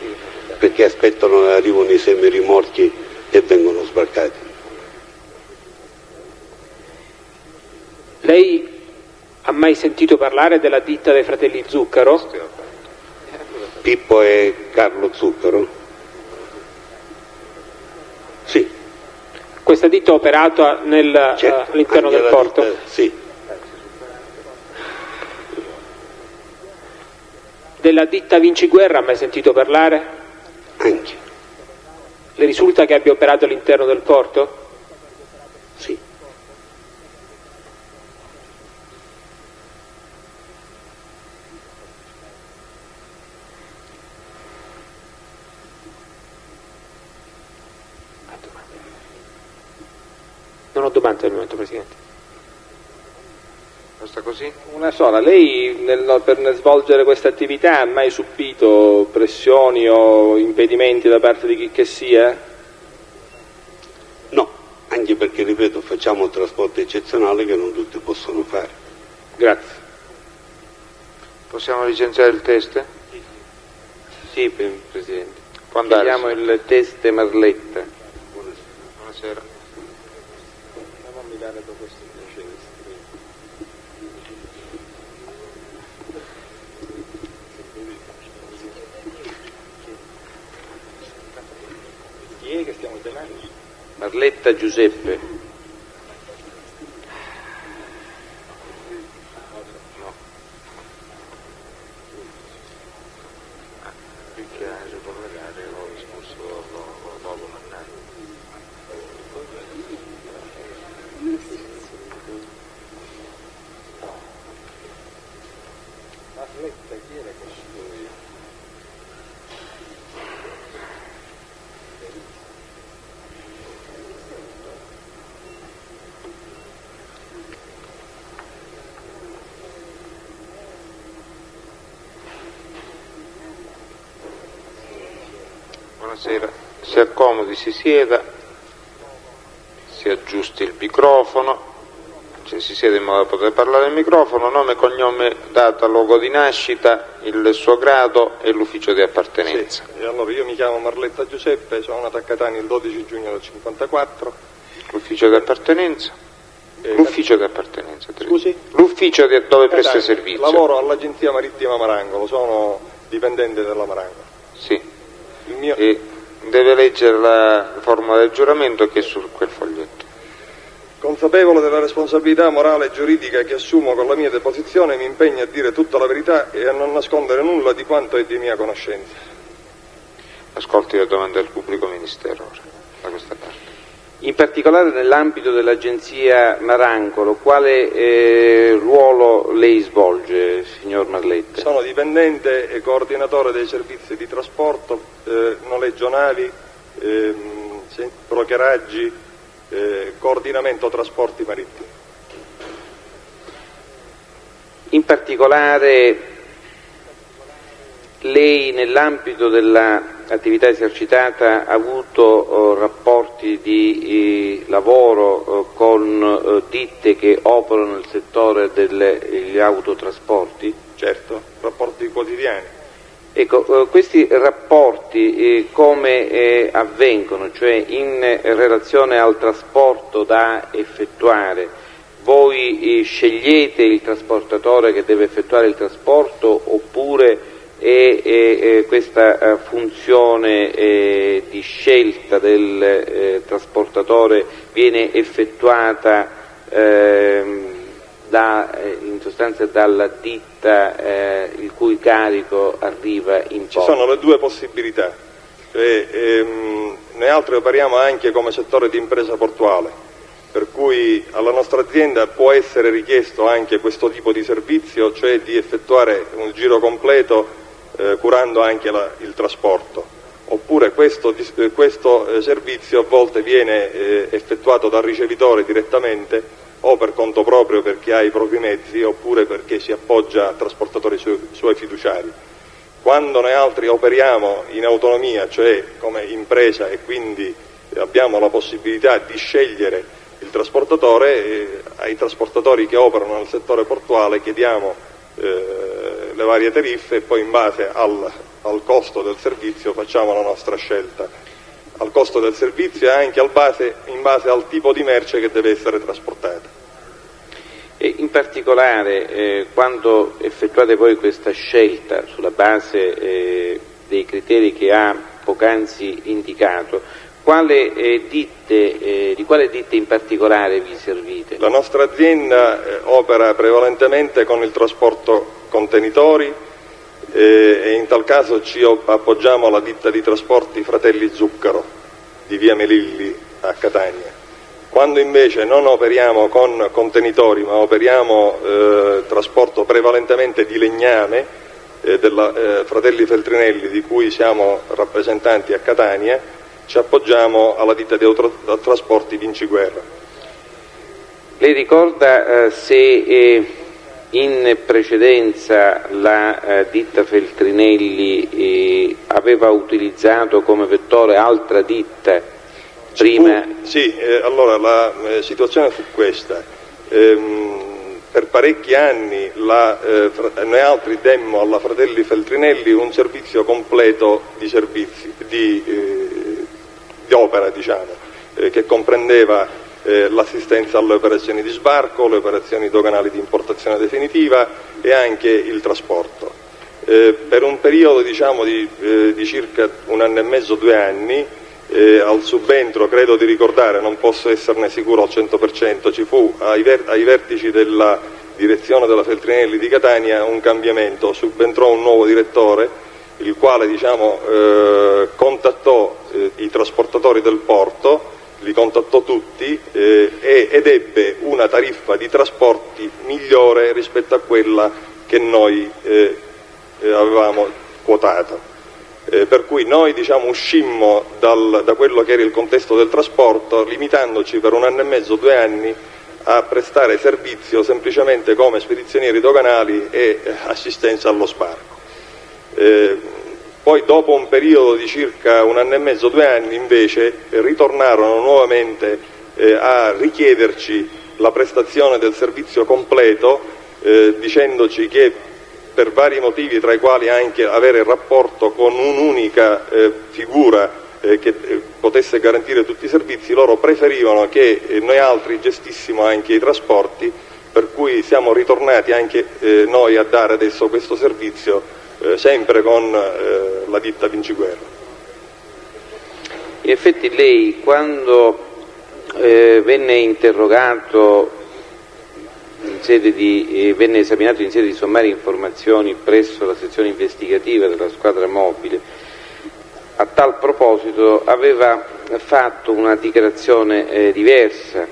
perché aspettano che arrivano i semirimorchi e vengono sbarcati.
Lei ha mai sentito parlare della ditta dei fratelli Zuccaro?
Pippo e Carlo Zuccaro? Sì.
Questa ditta ha operato all'interno del porto?
Sì.
Della ditta Vinciguerra ha mai sentito parlare?
Anche.
Le risulta che abbia operato all'interno del porto?
Sì.
Non ho domande al momento, Presidente.
Basta così?
Una sola. Lei per svolgere questa attività ha mai subito pressioni o impedimenti da parte di chi che sia?
No, anche perché, ripeto, facciamo trasporti eccezionali che non tutti possono fare.
Grazie.
Possiamo licenziare il test?
Sì, Presidente.
Può andare.
Chiediamo il test Marletta.
Buonasera.
Che stiamo tenendo?
Marletta Giuseppe.
No. Più che si può vedere l'ho discusso dopo Mannari.
Marletta, chi era questo?
Buonasera, si accomodi, si sieda, si aggiusti il microfono, cioè si siede in modo da poter parlare al microfono, nome, cognome, data, luogo di nascita, il suo grado e l'ufficio di appartenenza.
Sì, e allora io mi chiamo Marletta Giuseppe, sono nato a Catania il 12 giugno del 54.
L'ufficio di appartenenza? L'ufficio di appartenenza.
Scusi?
L'ufficio dove presta servizio.
Lavoro all'Agenzia Marittima Marangolo, sono dipendente della Marangolo.
Sì.
Il mio...
E deve leggere la formula del giuramento che è su quel foglietto.
Consapevole della responsabilità morale e giuridica che assumo con la mia deposizione, mi impegno a dire tutta la verità e a non nascondere nulla di quanto è di mia conoscenza.
Ascolti la domanda del pubblico ministero ora, da questa parte.
In particolare nell'ambito dell'agenzia Marangolo, quale ruolo lei svolge, signor Marletta?
Sono dipendente e coordinatore dei servizi di trasporto, noleggio navi,
brokерaggi, coordinamento trasporti marittimi.
In particolare lei nell'ambito dell'attività esercitata ha avuto rapporti di lavoro con ditte che operano nel settore degli autotrasporti?
Certo, rapporti quotidiani.
Ecco, questi rapporti come avvengono? Cioè in relazione al trasporto da effettuare, voi scegliete il trasportatore che deve effettuare il trasporto oppure questa funzione di scelta del trasportatore viene effettuata in sostanza dalla ditta il cui carico arriva in porto?
Ci sono le due possibilità, noi altri operiamo anche come settore di impresa portuale, per cui alla nostra azienda può essere richiesto anche questo tipo di servizio, cioè di effettuare un giro completo curando anche il trasporto, oppure questo servizio a volte viene effettuato dal ricevitore direttamente o per conto proprio perché ha i propri mezzi oppure perché si appoggia a trasportatori suoi fiduciari. Quando noi altri operiamo in autonomia, cioè come impresa, e quindi abbiamo la possibilità di scegliere il trasportatore, ai trasportatori che operano nel settore portuale chiediamo le varie tariffe e poi in base al costo del servizio facciamo la nostra scelta, al costo del servizio e anche in base al tipo di merce che deve essere trasportata.
E in particolare quando effettuate voi questa scelta sulla base dei criteri che ha poc'anzi indicato, di quale ditte in particolare vi servite?
La nostra azienda opera prevalentemente con il trasporto contenitori e in tal caso ci appoggiamo alla ditta di trasporti Fratelli Zuccaro di via Melilli a Catania. Quando invece non operiamo con contenitori ma operiamo trasporto prevalentemente di legname della Fratelli Feltrinelli, di cui siamo rappresentanti a Catania, ci appoggiamo alla ditta di autotrasporti Vinciguerra.
Lei ricorda se in precedenza la ditta Feltrinelli aveva utilizzato come vettore altra ditta prima?
Sì, allora la situazione fu questa. Per parecchi anni noi altri demmo alla Fratelli Feltrinelli un servizio completo di servizi, di opera, diciamo, che comprendeva l'assistenza alle operazioni di sbarco, le operazioni doganali di importazione definitiva e anche il trasporto. Per un periodo diciamo di circa 1 anno e mezzo, 2 anni, al subentro, credo di ricordare, non posso esserne sicuro al 100%, ci fu ai vertici della direzione della Feltrinelli di Catania un cambiamento, subentrò un nuovo direttore, il quale contattò i trasportatori del porto, li contattò tutti ed ebbe una tariffa di trasporti migliore rispetto a quella che noi avevamo quotato. Per cui noi uscimmo da quello che era il contesto del trasporto, limitandoci per 1 anno e mezzo, 2 anni a prestare servizio semplicemente come spedizionieri doganali e assistenza allo sbarco. Poi dopo un periodo di circa 1 anno e mezzo, 2 anni invece ritornarono nuovamente a richiederci la prestazione del servizio completo, dicendoci che per vari motivi, tra i quali anche avere il rapporto con un'unica figura che potesse garantire tutti i servizi, loro preferivano che noi altri gestissimo anche i trasporti, per cui siamo ritornati anche noi a dare adesso questo servizio sempre con la ditta Vinciguerra.
In effetti lei quando venne interrogato venne esaminato in sede di sommarie informazioni presso la sezione investigativa della squadra mobile, a tal proposito aveva fatto una dichiarazione diversa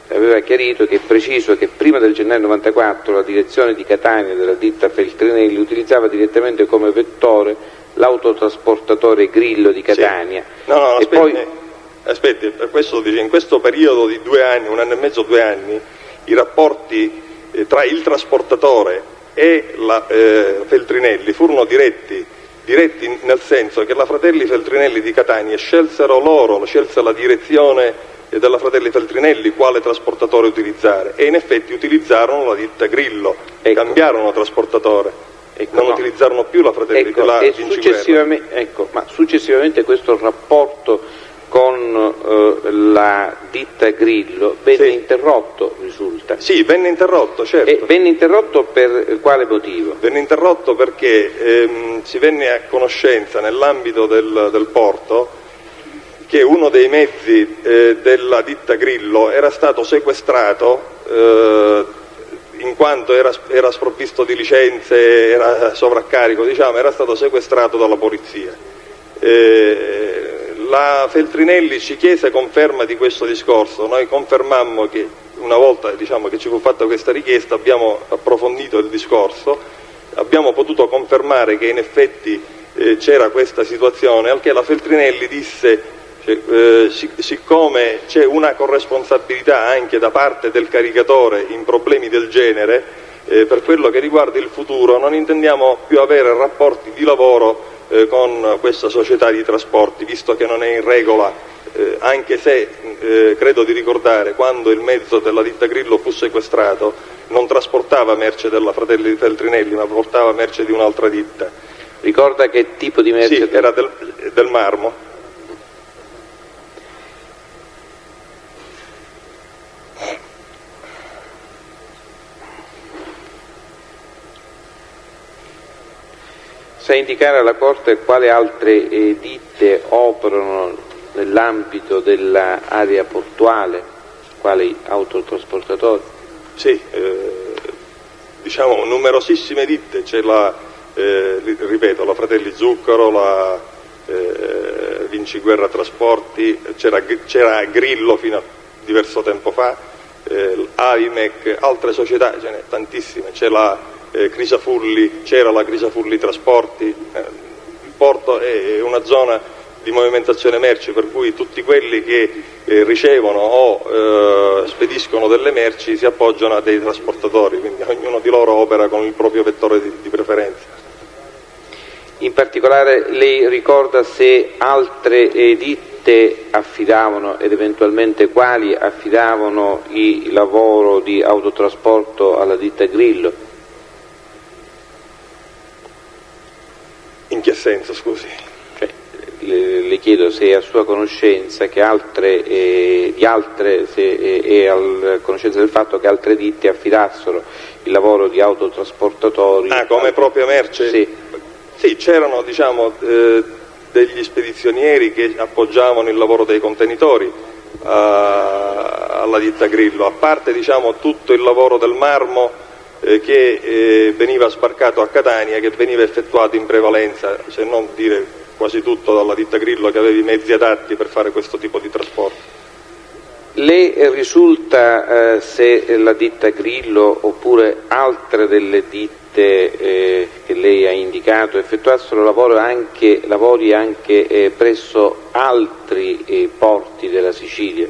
aveva chiarito che è preciso che prima del gennaio 94 la direzione di Catania della ditta Feltrinelli utilizzava direttamente come vettore l'autotrasportatore Grillo di Catania.
Sì. No,
e
aspetti, per questo dice, in questo periodo di 2 anni, 1 anno e mezzo, 2 anni, i rapporti tra il trasportatore e la Feltrinelli furono diretti nel senso che la Fratelli Feltrinelli di Catania scelse la direzione della Fratelli Feltrinelli quale trasportatore utilizzare, e in effetti utilizzarono la ditta Grillo, cambiarono trasportatore, non utilizzarono più la Fratelli della Vinciguerra.
Ma successivamente questo rapporto con la ditta Grillo venne interrotto, risulta?
Sì, venne interrotto, certo.
E venne interrotto per quale motivo?
Venne interrotto perché si venne a conoscenza nell'ambito del porto che uno dei mezzi della ditta Grillo era stato sequestrato in quanto era sprovvisto di licenze, era sovraccarico, era stato sequestrato dalla polizia. La Feltrinelli ci chiese conferma di questo discorso, noi confermammo che una volta che ci fu fatta questa richiesta abbiamo approfondito il discorso, abbiamo potuto confermare che in effetti c'era questa situazione, al che la Feltrinelli disse siccome c'è una corresponsabilità anche da parte del caricatore in problemi del genere, per quello che riguarda il futuro non intendiamo più avere rapporti di lavoro con questa società di trasporti, visto che non è in regola, anche se credo di ricordare quando il mezzo della ditta Grillo fu sequestrato non trasportava merce della Fratelli Feltrinelli ma portava merce di un'altra ditta.
Ricorda che tipo di merce?
Sì, era del marmo.
Sa indicare alla Corte quali altre ditte operano nell'ambito dell'area portuale, quali autotrasportatori?
Sì, numerosissime ditte, c'è ripeto, la Fratelli Zuccaro, la Vinciguerra Trasporti, c'era Grillo fino a diverso tempo fa, Avimec, altre società, ce n'è tantissime, c'è la Crisafulli, c'era la Crisafulli Trasporti, il porto è una zona di movimentazione merci, per cui tutti quelli che ricevono o spediscono delle merci si appoggiano a dei trasportatori, quindi ognuno di loro opera con il proprio vettore di preferenza.
In particolare lei ricorda se altre ditte affidavano ed eventualmente quali affidavano il lavoro di autotrasporto alla ditta Grillo?
In che senso, scusi?
Le chiedo se è a sua conoscenza che se è a conoscenza del fatto che altre ditte affidassero il lavoro di autotrasportatori.
Come propria merce?
Sì.
Sì, c'erano degli spedizionieri che appoggiavano il lavoro dei contenitori alla ditta Grillo, a parte tutto il lavoro del marmo che veniva sbarcato a Catania, che veniva effettuato in prevalenza, se non dire quasi tutto, dalla ditta Grillo, che aveva i mezzi adatti per fare questo tipo di trasporto.
Le risulta se la ditta Grillo oppure altre delle ditte che lei ha indicato effettuassero lavori anche presso altri porti della Sicilia?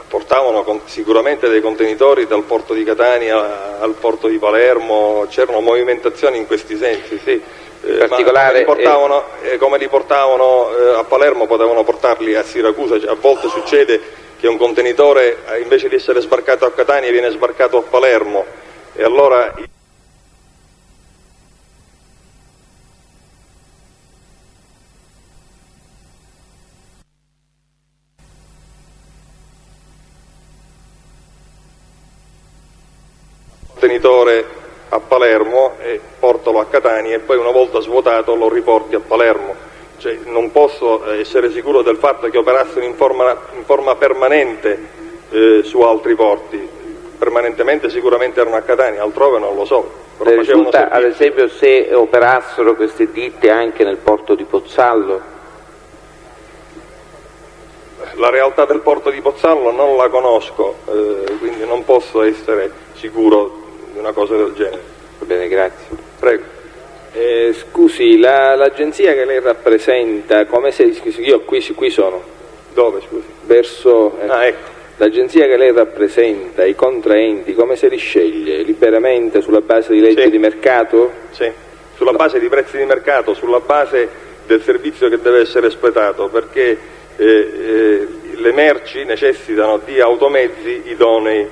Portavano sicuramente dei contenitori dal porto di Catania al porto di Palermo, c'erano movimentazioni in questi sensi, sì.
In particolare,
come li portavano a Palermo potevano portarli a Siracusa. A volte succede che un contenitore invece di essere sbarcato a Catania viene sbarcato a Palermo e allora contenitore a Palermo e portalo a Catania e poi una volta svuotato lo riporti a Palermo. Non posso essere sicuro del fatto che operassero in forma permanente su altri porti. Permanentemente sicuramente erano a Catania, altrove non lo so.
Le risulta ad esempio se operassero queste ditte anche nel porto di Pozzallo?
la realtà del porto di Pozzallo non la conosco, quindi non posso essere sicuro di una cosa del genere.
Va bene, grazie.
Prego.
Scusi, l'agenzia che lei rappresenta, come se... Io qui sono.
Dove, scusi?
Verso...
Ecco.
L'agenzia che lei rappresenta, i contraenti, come se li sceglie? Liberamente, sulla base di leggi di mercato?
Sì, sulla base di prezzi di mercato, sulla base del servizio che deve essere espletato, perché le merci necessitano di automezzi idonei,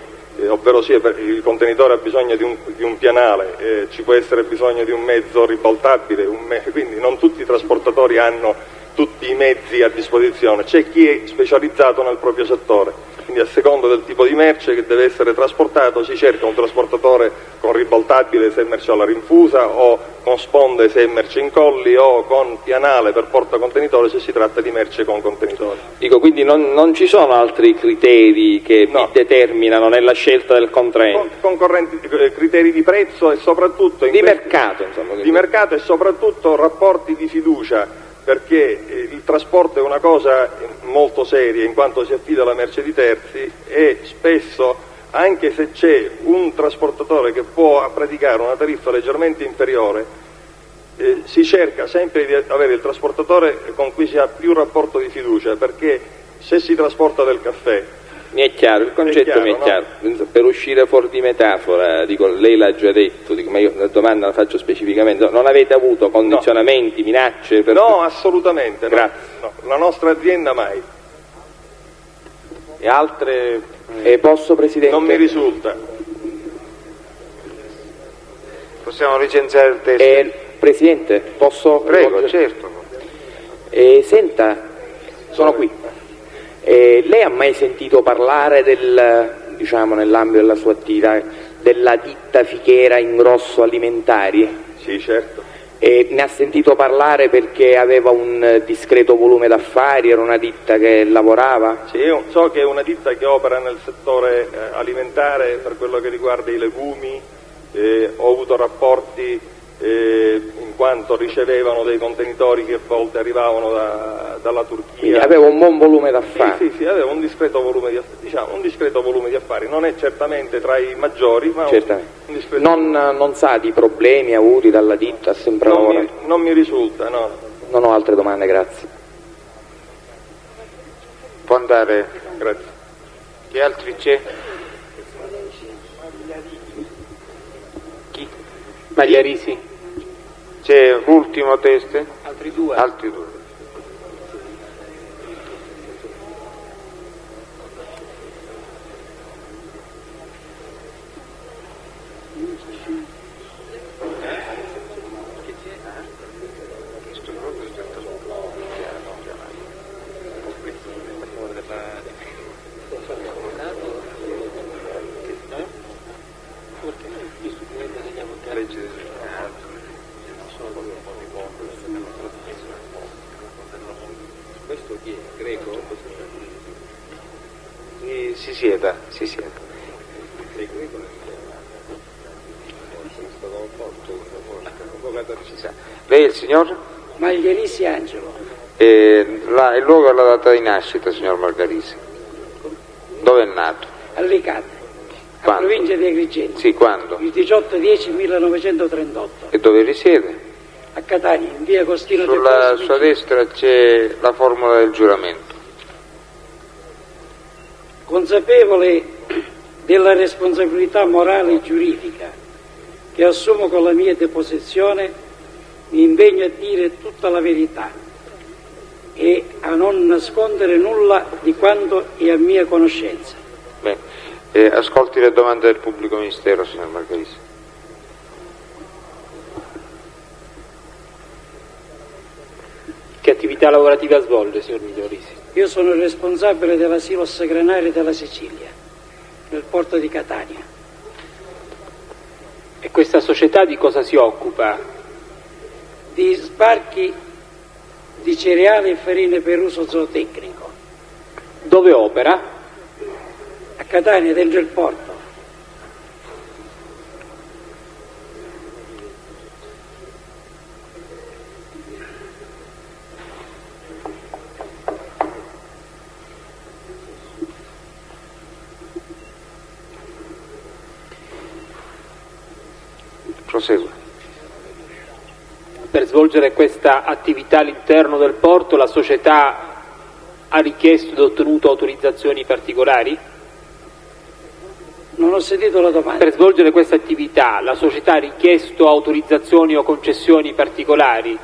ovvero sia il contenitore ha bisogno di un pianale, ci può essere bisogno di un mezzo ribaltabile, quindi non tutti i trasportatori hanno tutti i mezzi a disposizione, c'è chi è specializzato nel proprio settore. Quindi a seconda del tipo di merce che deve essere trasportato si cerca un trasportatore con ribaltabile se è merce alla rinfusa, o con sponde se è merce in colli, o con pianale per portacontenitore se si tratta di merce con contenitore.
Dico, quindi non ci sono altri criteri che vi determinano nella scelta del contraente?
Criteri di prezzo e soprattutto...
mercato, insomma.
Di mercato e soprattutto rapporti di fiducia, perché il trasporto è una cosa molto seria in quanto si affida la merce di terzi, e spesso, anche se c'è un trasportatore che può praticare una tariffa leggermente inferiore, si cerca sempre di avere il trasportatore con cui si ha più rapporto di fiducia, perché se si trasporta del caffè...
Mi è chiaro, il concetto mi è chiaro. Per uscire fuori di metafora, dico, lei l'ha già detto, dico, ma io la domanda la faccio specificamente, non avete avuto condizionamenti, minacce?
No, assolutamente.
Grazie.
No, la nostra azienda mai.
E altre... posso, Presidente?
Non mi risulta.
Possiamo licenziare il testo?
Presidente, posso...
Prego, certo.
Senta, sono qui. Lei ha mai sentito parlare nell'ambito della sua attività, della ditta Fichera Ingrosso Alimentari?
Sì, certo.
Ne ha sentito parlare perché aveva un discreto volume d'affari, era una ditta che lavorava?
Sì, so che è una ditta che opera nel settore alimentare per quello che riguarda i legumi, ho avuto rapporti in quanto ricevevano dei contenitori che a volte arrivavano dalla Turchia.
Quindi aveva un buon volume d'affari?
Sì, aveva un discreto volume di affari, non è certamente tra i maggiori, ma
certamente.
Un discreto...
Non sa di problemi avuti dalla ditta?
Non mi risulta, no.
Non ho altre domande, grazie.
Può andare.
Grazie.
Chi altri c'è? Chi?
Magliarisi.
C'è l'ultimo test?
Altri due.
Questo chi è? Greco?
Si sieda. Lei è il signor?
Magliarisi Angelo.
Il luogo e la data di nascita, signor Margarisi. Dove è nato?
A Licata, a
Quando?
provincia di Agrigento.
Sì, quando?
Il 18/10/1938.
E dove risiede?
A Catania, in via Costino de
Sulla
Cosmi.
sua destra c'è la formula del giuramento.
Consapevole della responsabilità morale e giuridica che assumo con la mia deposizione, mi impegno a dire tutta la verità e a non nascondere nulla di quanto è a mia conoscenza.
Bene, ascolti le domande del pubblico ministero, signor Margarisi.
Che attività lavorativa svolge, signor Migliorisi?
Io sono il responsabile della Silos Granaria della Sicilia, nel porto di Catania.
E questa società di cosa si occupa?
Di sbarchi di cereali e farine per uso zootecnico.
Dove opera?
A Catania, dentro il porto.
Prosegua.
Per svolgere questa attività all'interno del porto la società ha richiesto ed ottenuto autorizzazioni particolari?
Non ho sentito la domanda.
Per svolgere questa attività la società ha richiesto autorizzazioni o concessioni particolari?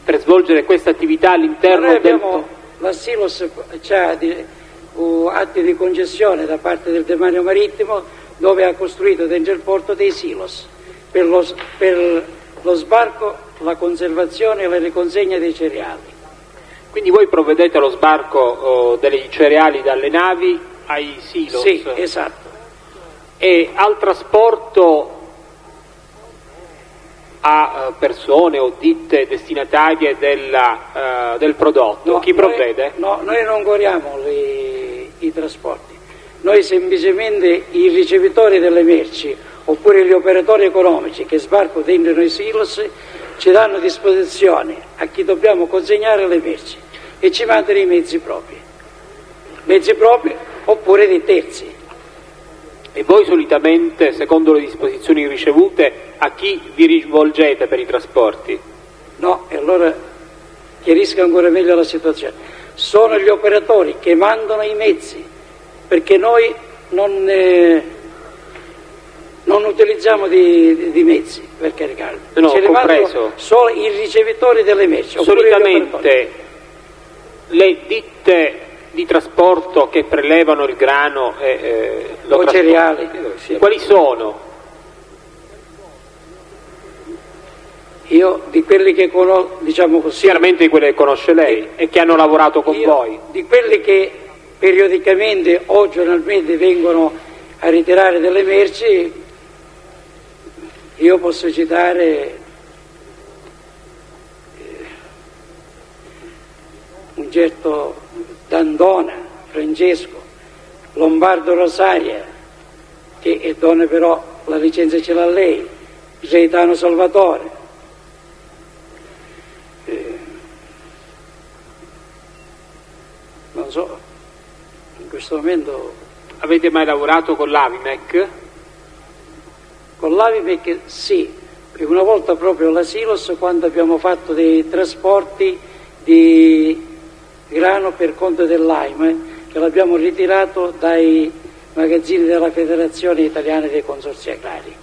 Per svolgere questa attività all'interno
Noi
del
abbiamo, la Silos c'ha atti di concessione da parte del demanio marittimo dove ha costruito dentro il porto dei silos per lo sbarco, la conservazione e la riconsegna dei cereali.
Quindi voi provvedete allo sbarco dei cereali dalle navi ai silos?
Sì, esatto.
E al trasporto a persone o ditte destinatarie del prodotto?
No,
chi provvede?
Noi non curiamo i trasporti, noi semplicemente i ricevitori delle merci oppure gli operatori economici che sbarcano dentro i silos ci danno a disposizione a chi dobbiamo consegnare le merci e ci mandano i mezzi propri oppure dei terzi.
E voi solitamente, secondo le disposizioni ricevute, a chi vi rivolgete per i trasporti?
No, e allora chiarisco ancora meglio la situazione. Sono gli operatori che mandano i mezzi, perché noi non utilizziamo di mezzi per caricarli.
No,
Ce ne
compreso.
mandano solo i ricevitori delle merci.
Solitamente le ditte di trasporto che prelevano il grano e lo
cereali.
Quali sono?
Io di quelli che conosco, diciamo così.
Chiaramente di quelle che conosce lei e che hanno lavorato con voi.
Di quelli che periodicamente o giornalmente vengono a ritirare delle merci, io posso citare un certo D'Andona, Francesco, Lombardo Rosaria, che è donna però la licenza ce l'ha lei, Gaetano Salvatore. Non so, in questo momento...
Avete mai lavorato con l'Avimec?
Con l'Avimec sì, una volta proprio alla Silos quando abbiamo fatto dei trasporti di grano per conto dell'AIM, che l'abbiamo ritirato dai magazzini della Federazione Italiana dei Consorzi Agrari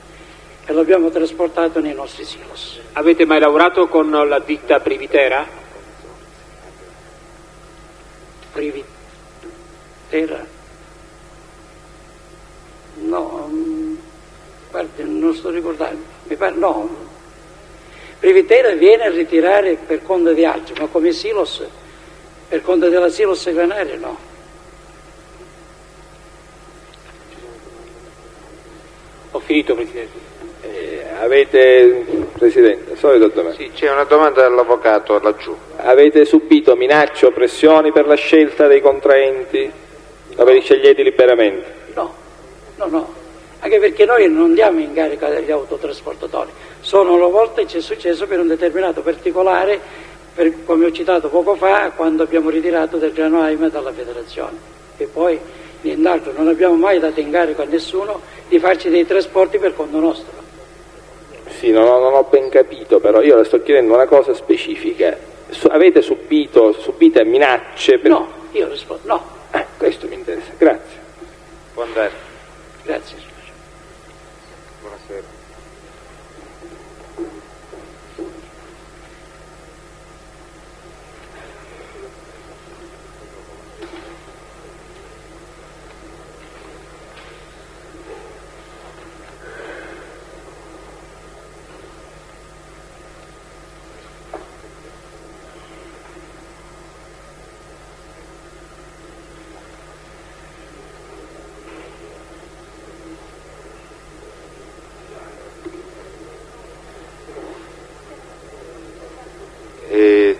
e l'abbiamo trasportato nei nostri silos.
Avete mai lavorato con la ditta Privitera?
Privitera? No, guardi, non sto ricordando, mi pare no. Privitera viene a ritirare per conto di altri, ma come silos, per conto della Silos granaria no.
Ho finito, Presidente.
Presidente, solito domanda.
Sì, c'è una domanda dall'avvocato laggiù.
Avete subito minacce o pressioni per la scelta dei contraenti? O ve li scegliete liberamente?
No, anche perché noi non diamo in carica degli autotrasportatori, solo una volta ci è successo per un determinato particolare, come ho citato poco fa, quando abbiamo ritirato del grano AIM dalla federazione, e poi nient'altro, non abbiamo mai dato in carico a nessuno di farci dei trasporti per conto nostro.
Sì, non ho ben capito, però io le sto chiedendo una cosa specifica. Avete subite minacce?
No, io rispondo no.
Questo mi interessa, grazie.
Può andare.
Grazie.
Buonasera.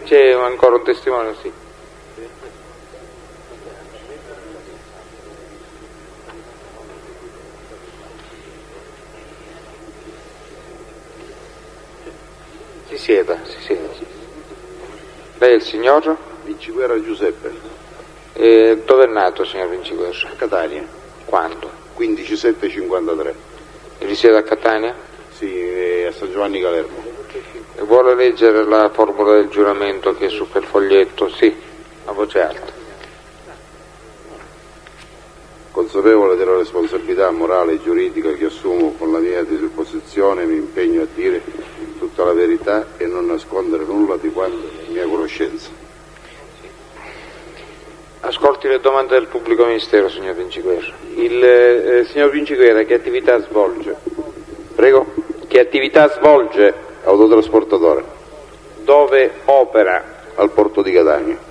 C'è ancora un testimone? Sì. Si sieda. Lei è il signor?
Vinciguerra Giuseppe.
Dove è nato, signor Vinciguerra?
A Catania.
Quando?
15/7/53.
Risiede a Catania?
Sì,
e a San Giovanni Calermo.
Vuole leggere la formula del giuramento che è su quel foglietto? Sì, a voce alta.
Consapevole della responsabilità morale e giuridica che assumo con la mia disposizione, mi impegno a dire tutta la verità e non nascondere nulla di quanto è mia conoscenza.
Ascolti le domande del pubblico ministero, signor Vinciguerra.
Il signor Vinciguerra che attività svolge?
Prego?
Che attività svolge?
Autotrasportatore.
Dove opera?
Al porto di Catania.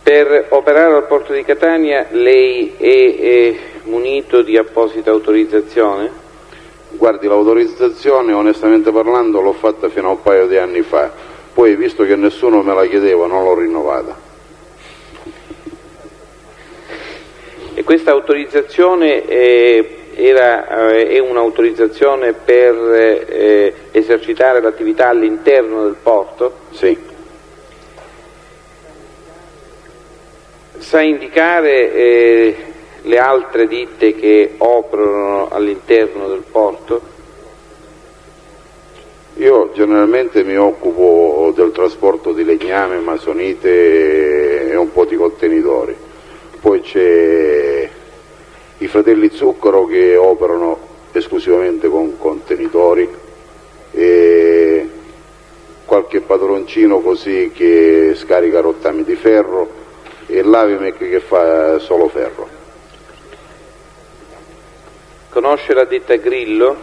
Per operare al porto di Catania lei è munito di apposita autorizzazione?
Guardi, l'autorizzazione onestamente parlando l'ho fatta fino a un paio di anni fa, poi visto che nessuno me la chiedeva non l'ho rinnovata.
E questa autorizzazione è un'autorizzazione per esercitare l'attività all'interno del porto?
Sì.
Sa indicare le altre ditte che operano all'interno del porto?
Io generalmente mi occupo del trasporto di legname, masonite e un po' di contenitori. Poi c'è i fratelli Zucchero che operano esclusivamente con contenitori e qualche padroncino così che scarica rottami di ferro e l'Avimec che fa solo ferro.
Conosce la ditta Grillo?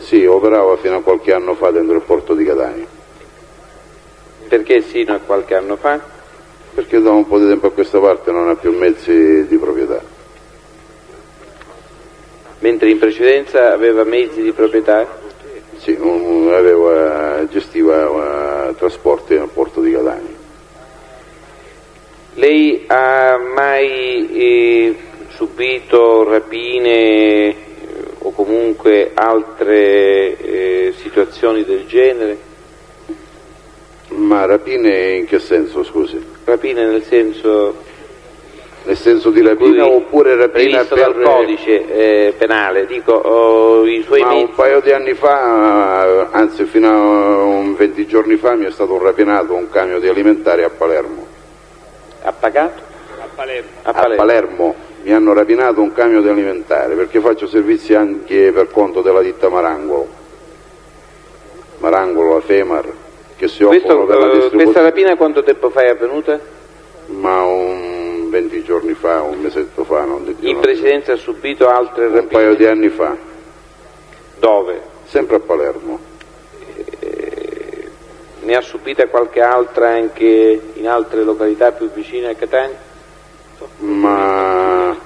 Sì, operava fino a qualche anno fa dentro il porto di Catania.
Perché sino a qualche anno fa?
Perché da un po' di tempo a questa parte non ha più mezzi di proprietà.
Mentre in precedenza aveva mezzi di proprietà?
Sì, gestiva trasporti nel porto di Catania.
Lei ha mai subito rapine o comunque altre situazioni del genere?
Ma rapine in che senso, scusi?
Rapine nel senso...
Nel senso di rapina oppure rapina
previsto
per...
dal codice penale, dico, i suoi
Ma
mezzi...
un paio di anni fa, anzi fino a 20 giorni fa, mi è stato rapinato un camion di alimentari a Palermo.
Ha pagato?
A Palermo mi hanno rapinato un camion di alimentare perché faccio servizi anche per conto della ditta Marangolo, la Femar, che si occupano per la distribuzione.
Questa rapina quanto tempo fa è avvenuta?
Ma 20 giorni fa, un mesetto fa, non di più.
In precedenza ha subito altre rapine?
Un paio di anni fa.
Dove?
Sempre a Palermo.
Ne ha subita qualche altra anche in altre località più vicine a Catania?
Ma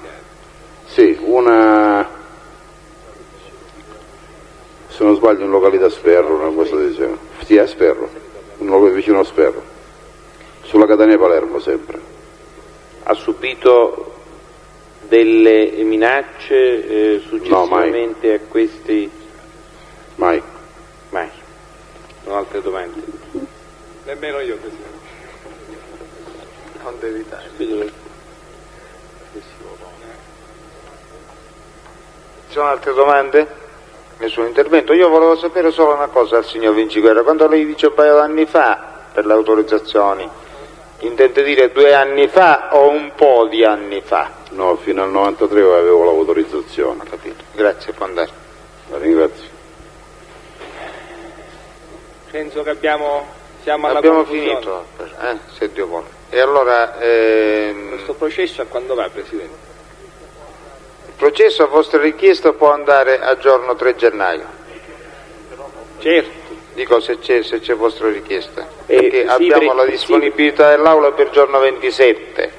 sì, una, se non sbaglio in località Sperro, una cosa del genere. Sì, a Sperro, un luogo vicino a Sperro, sulla Catania Palermo sempre.
Ha subito delle minacce successivamente
no,
a questi?
Mai.
Mai. Sono altre domande?
Nemmeno io, Presidente.
Non devi dare. Ci sono altre domande? Nessun intervento? Io volevo sapere solo una cosa al signor Vinciguerra. Quando lei dice un paio di anni fa per le autorizzazioni, intende dire 2 anni fa o un po' di anni fa?
No, fino al 93 avevo l'autorizzazione.
Ho capito. Grazie, può andare.
La ringrazio.
Penso che siamo alla
Abbiamo
conclusione.
finito, se Dio vuole. E allora...
Questo processo a quando va, Presidente?
Il processo a vostra richiesta può andare a giorno 3 gennaio.
Certo.
Dico se c'è vostra richiesta. Perché
sì,
abbiamo la disponibilità dell'Aula per giorno 27.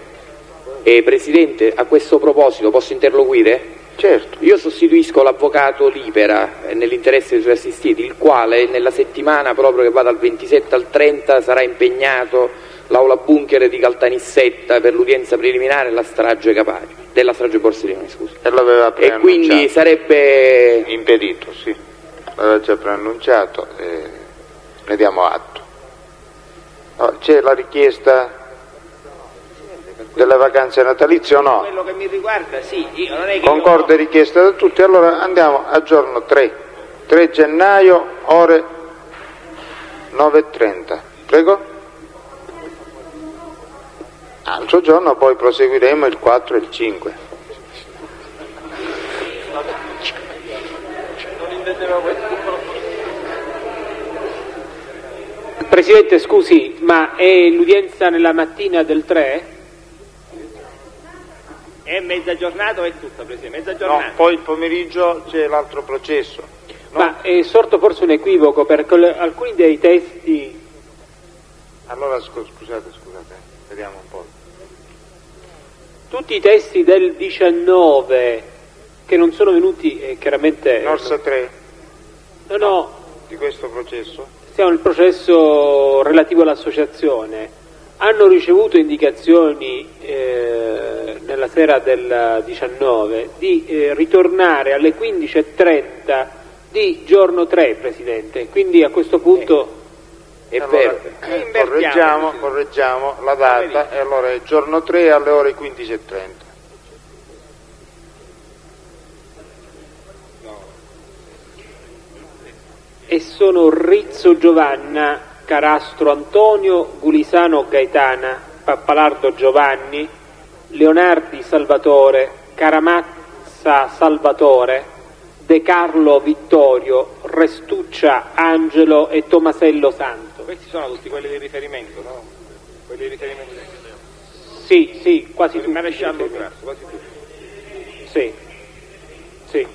Presidente, a questo proposito posso interloquire?
Certo.
Io sostituisco l'avvocato Libera nell'interesse dei suoi assistiti, il quale nella settimana proprio che va dal 27 al 30 sarà impegnato l'aula bunker di Caltanissetta per l'udienza preliminare della strage Capaci, della strage Borsellino, scusi.
E l'aveva
E
preannunciato.
quindi sarebbe
impedito, sì. L'aveva già preannunciato e ne diamo atto. C'è la richiesta delle vacanze natalizie o no?
Quello che mi riguarda, sì. Io non è che
Concorde richiesta da tutti, allora andiamo a giorno 3 3 gennaio, ore 9:30. Prego. Altro giorno poi proseguiremo il 4 e il 5.
Presidente, scusi, ma è l'udienza nella mattina del 3?
È mezza giornata o è tutta, Presidente? Mezza giornata?
No, poi il pomeriggio c'è l'altro processo. No?
Ma è sorto forse un equivoco, perché alcuni dei testi...
Allora scusate, vediamo un po'.
Tutti i testi del 19 che non sono venuti, chiaramente...
Norsa 3?
No.
Di questo processo?
Stiamo nel processo relativo all'associazione. Hanno ricevuto indicazioni nella sera del 19 di ritornare alle 15:30 di giorno 3, Presidente. Quindi a questo punto
è vero.
Correggiamo la data e allora è giorno 3 alle ore 15:30.
E sono Rizzo Giovanna, Carastro Antonio, Gulisano Gaetana, Pappalardo Giovanni, Leonardi Salvatore, Caramazza Salvatore, De Carlo Vittorio, Restuccia Angelo e Tomasello Santo.
Questi sono tutti quelli di riferimento, no? Quelli di riferimento.
Sì, quasi tutti.
Maresciallo Grasso, quasi tutti.
Sì.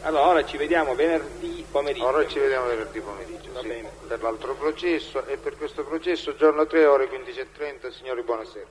Allora, ora ci vediamo venerdì pomeriggio.
Va bene. Per l'altro processo e per questo processo giorno 3 ore 15:30, signori, buonasera.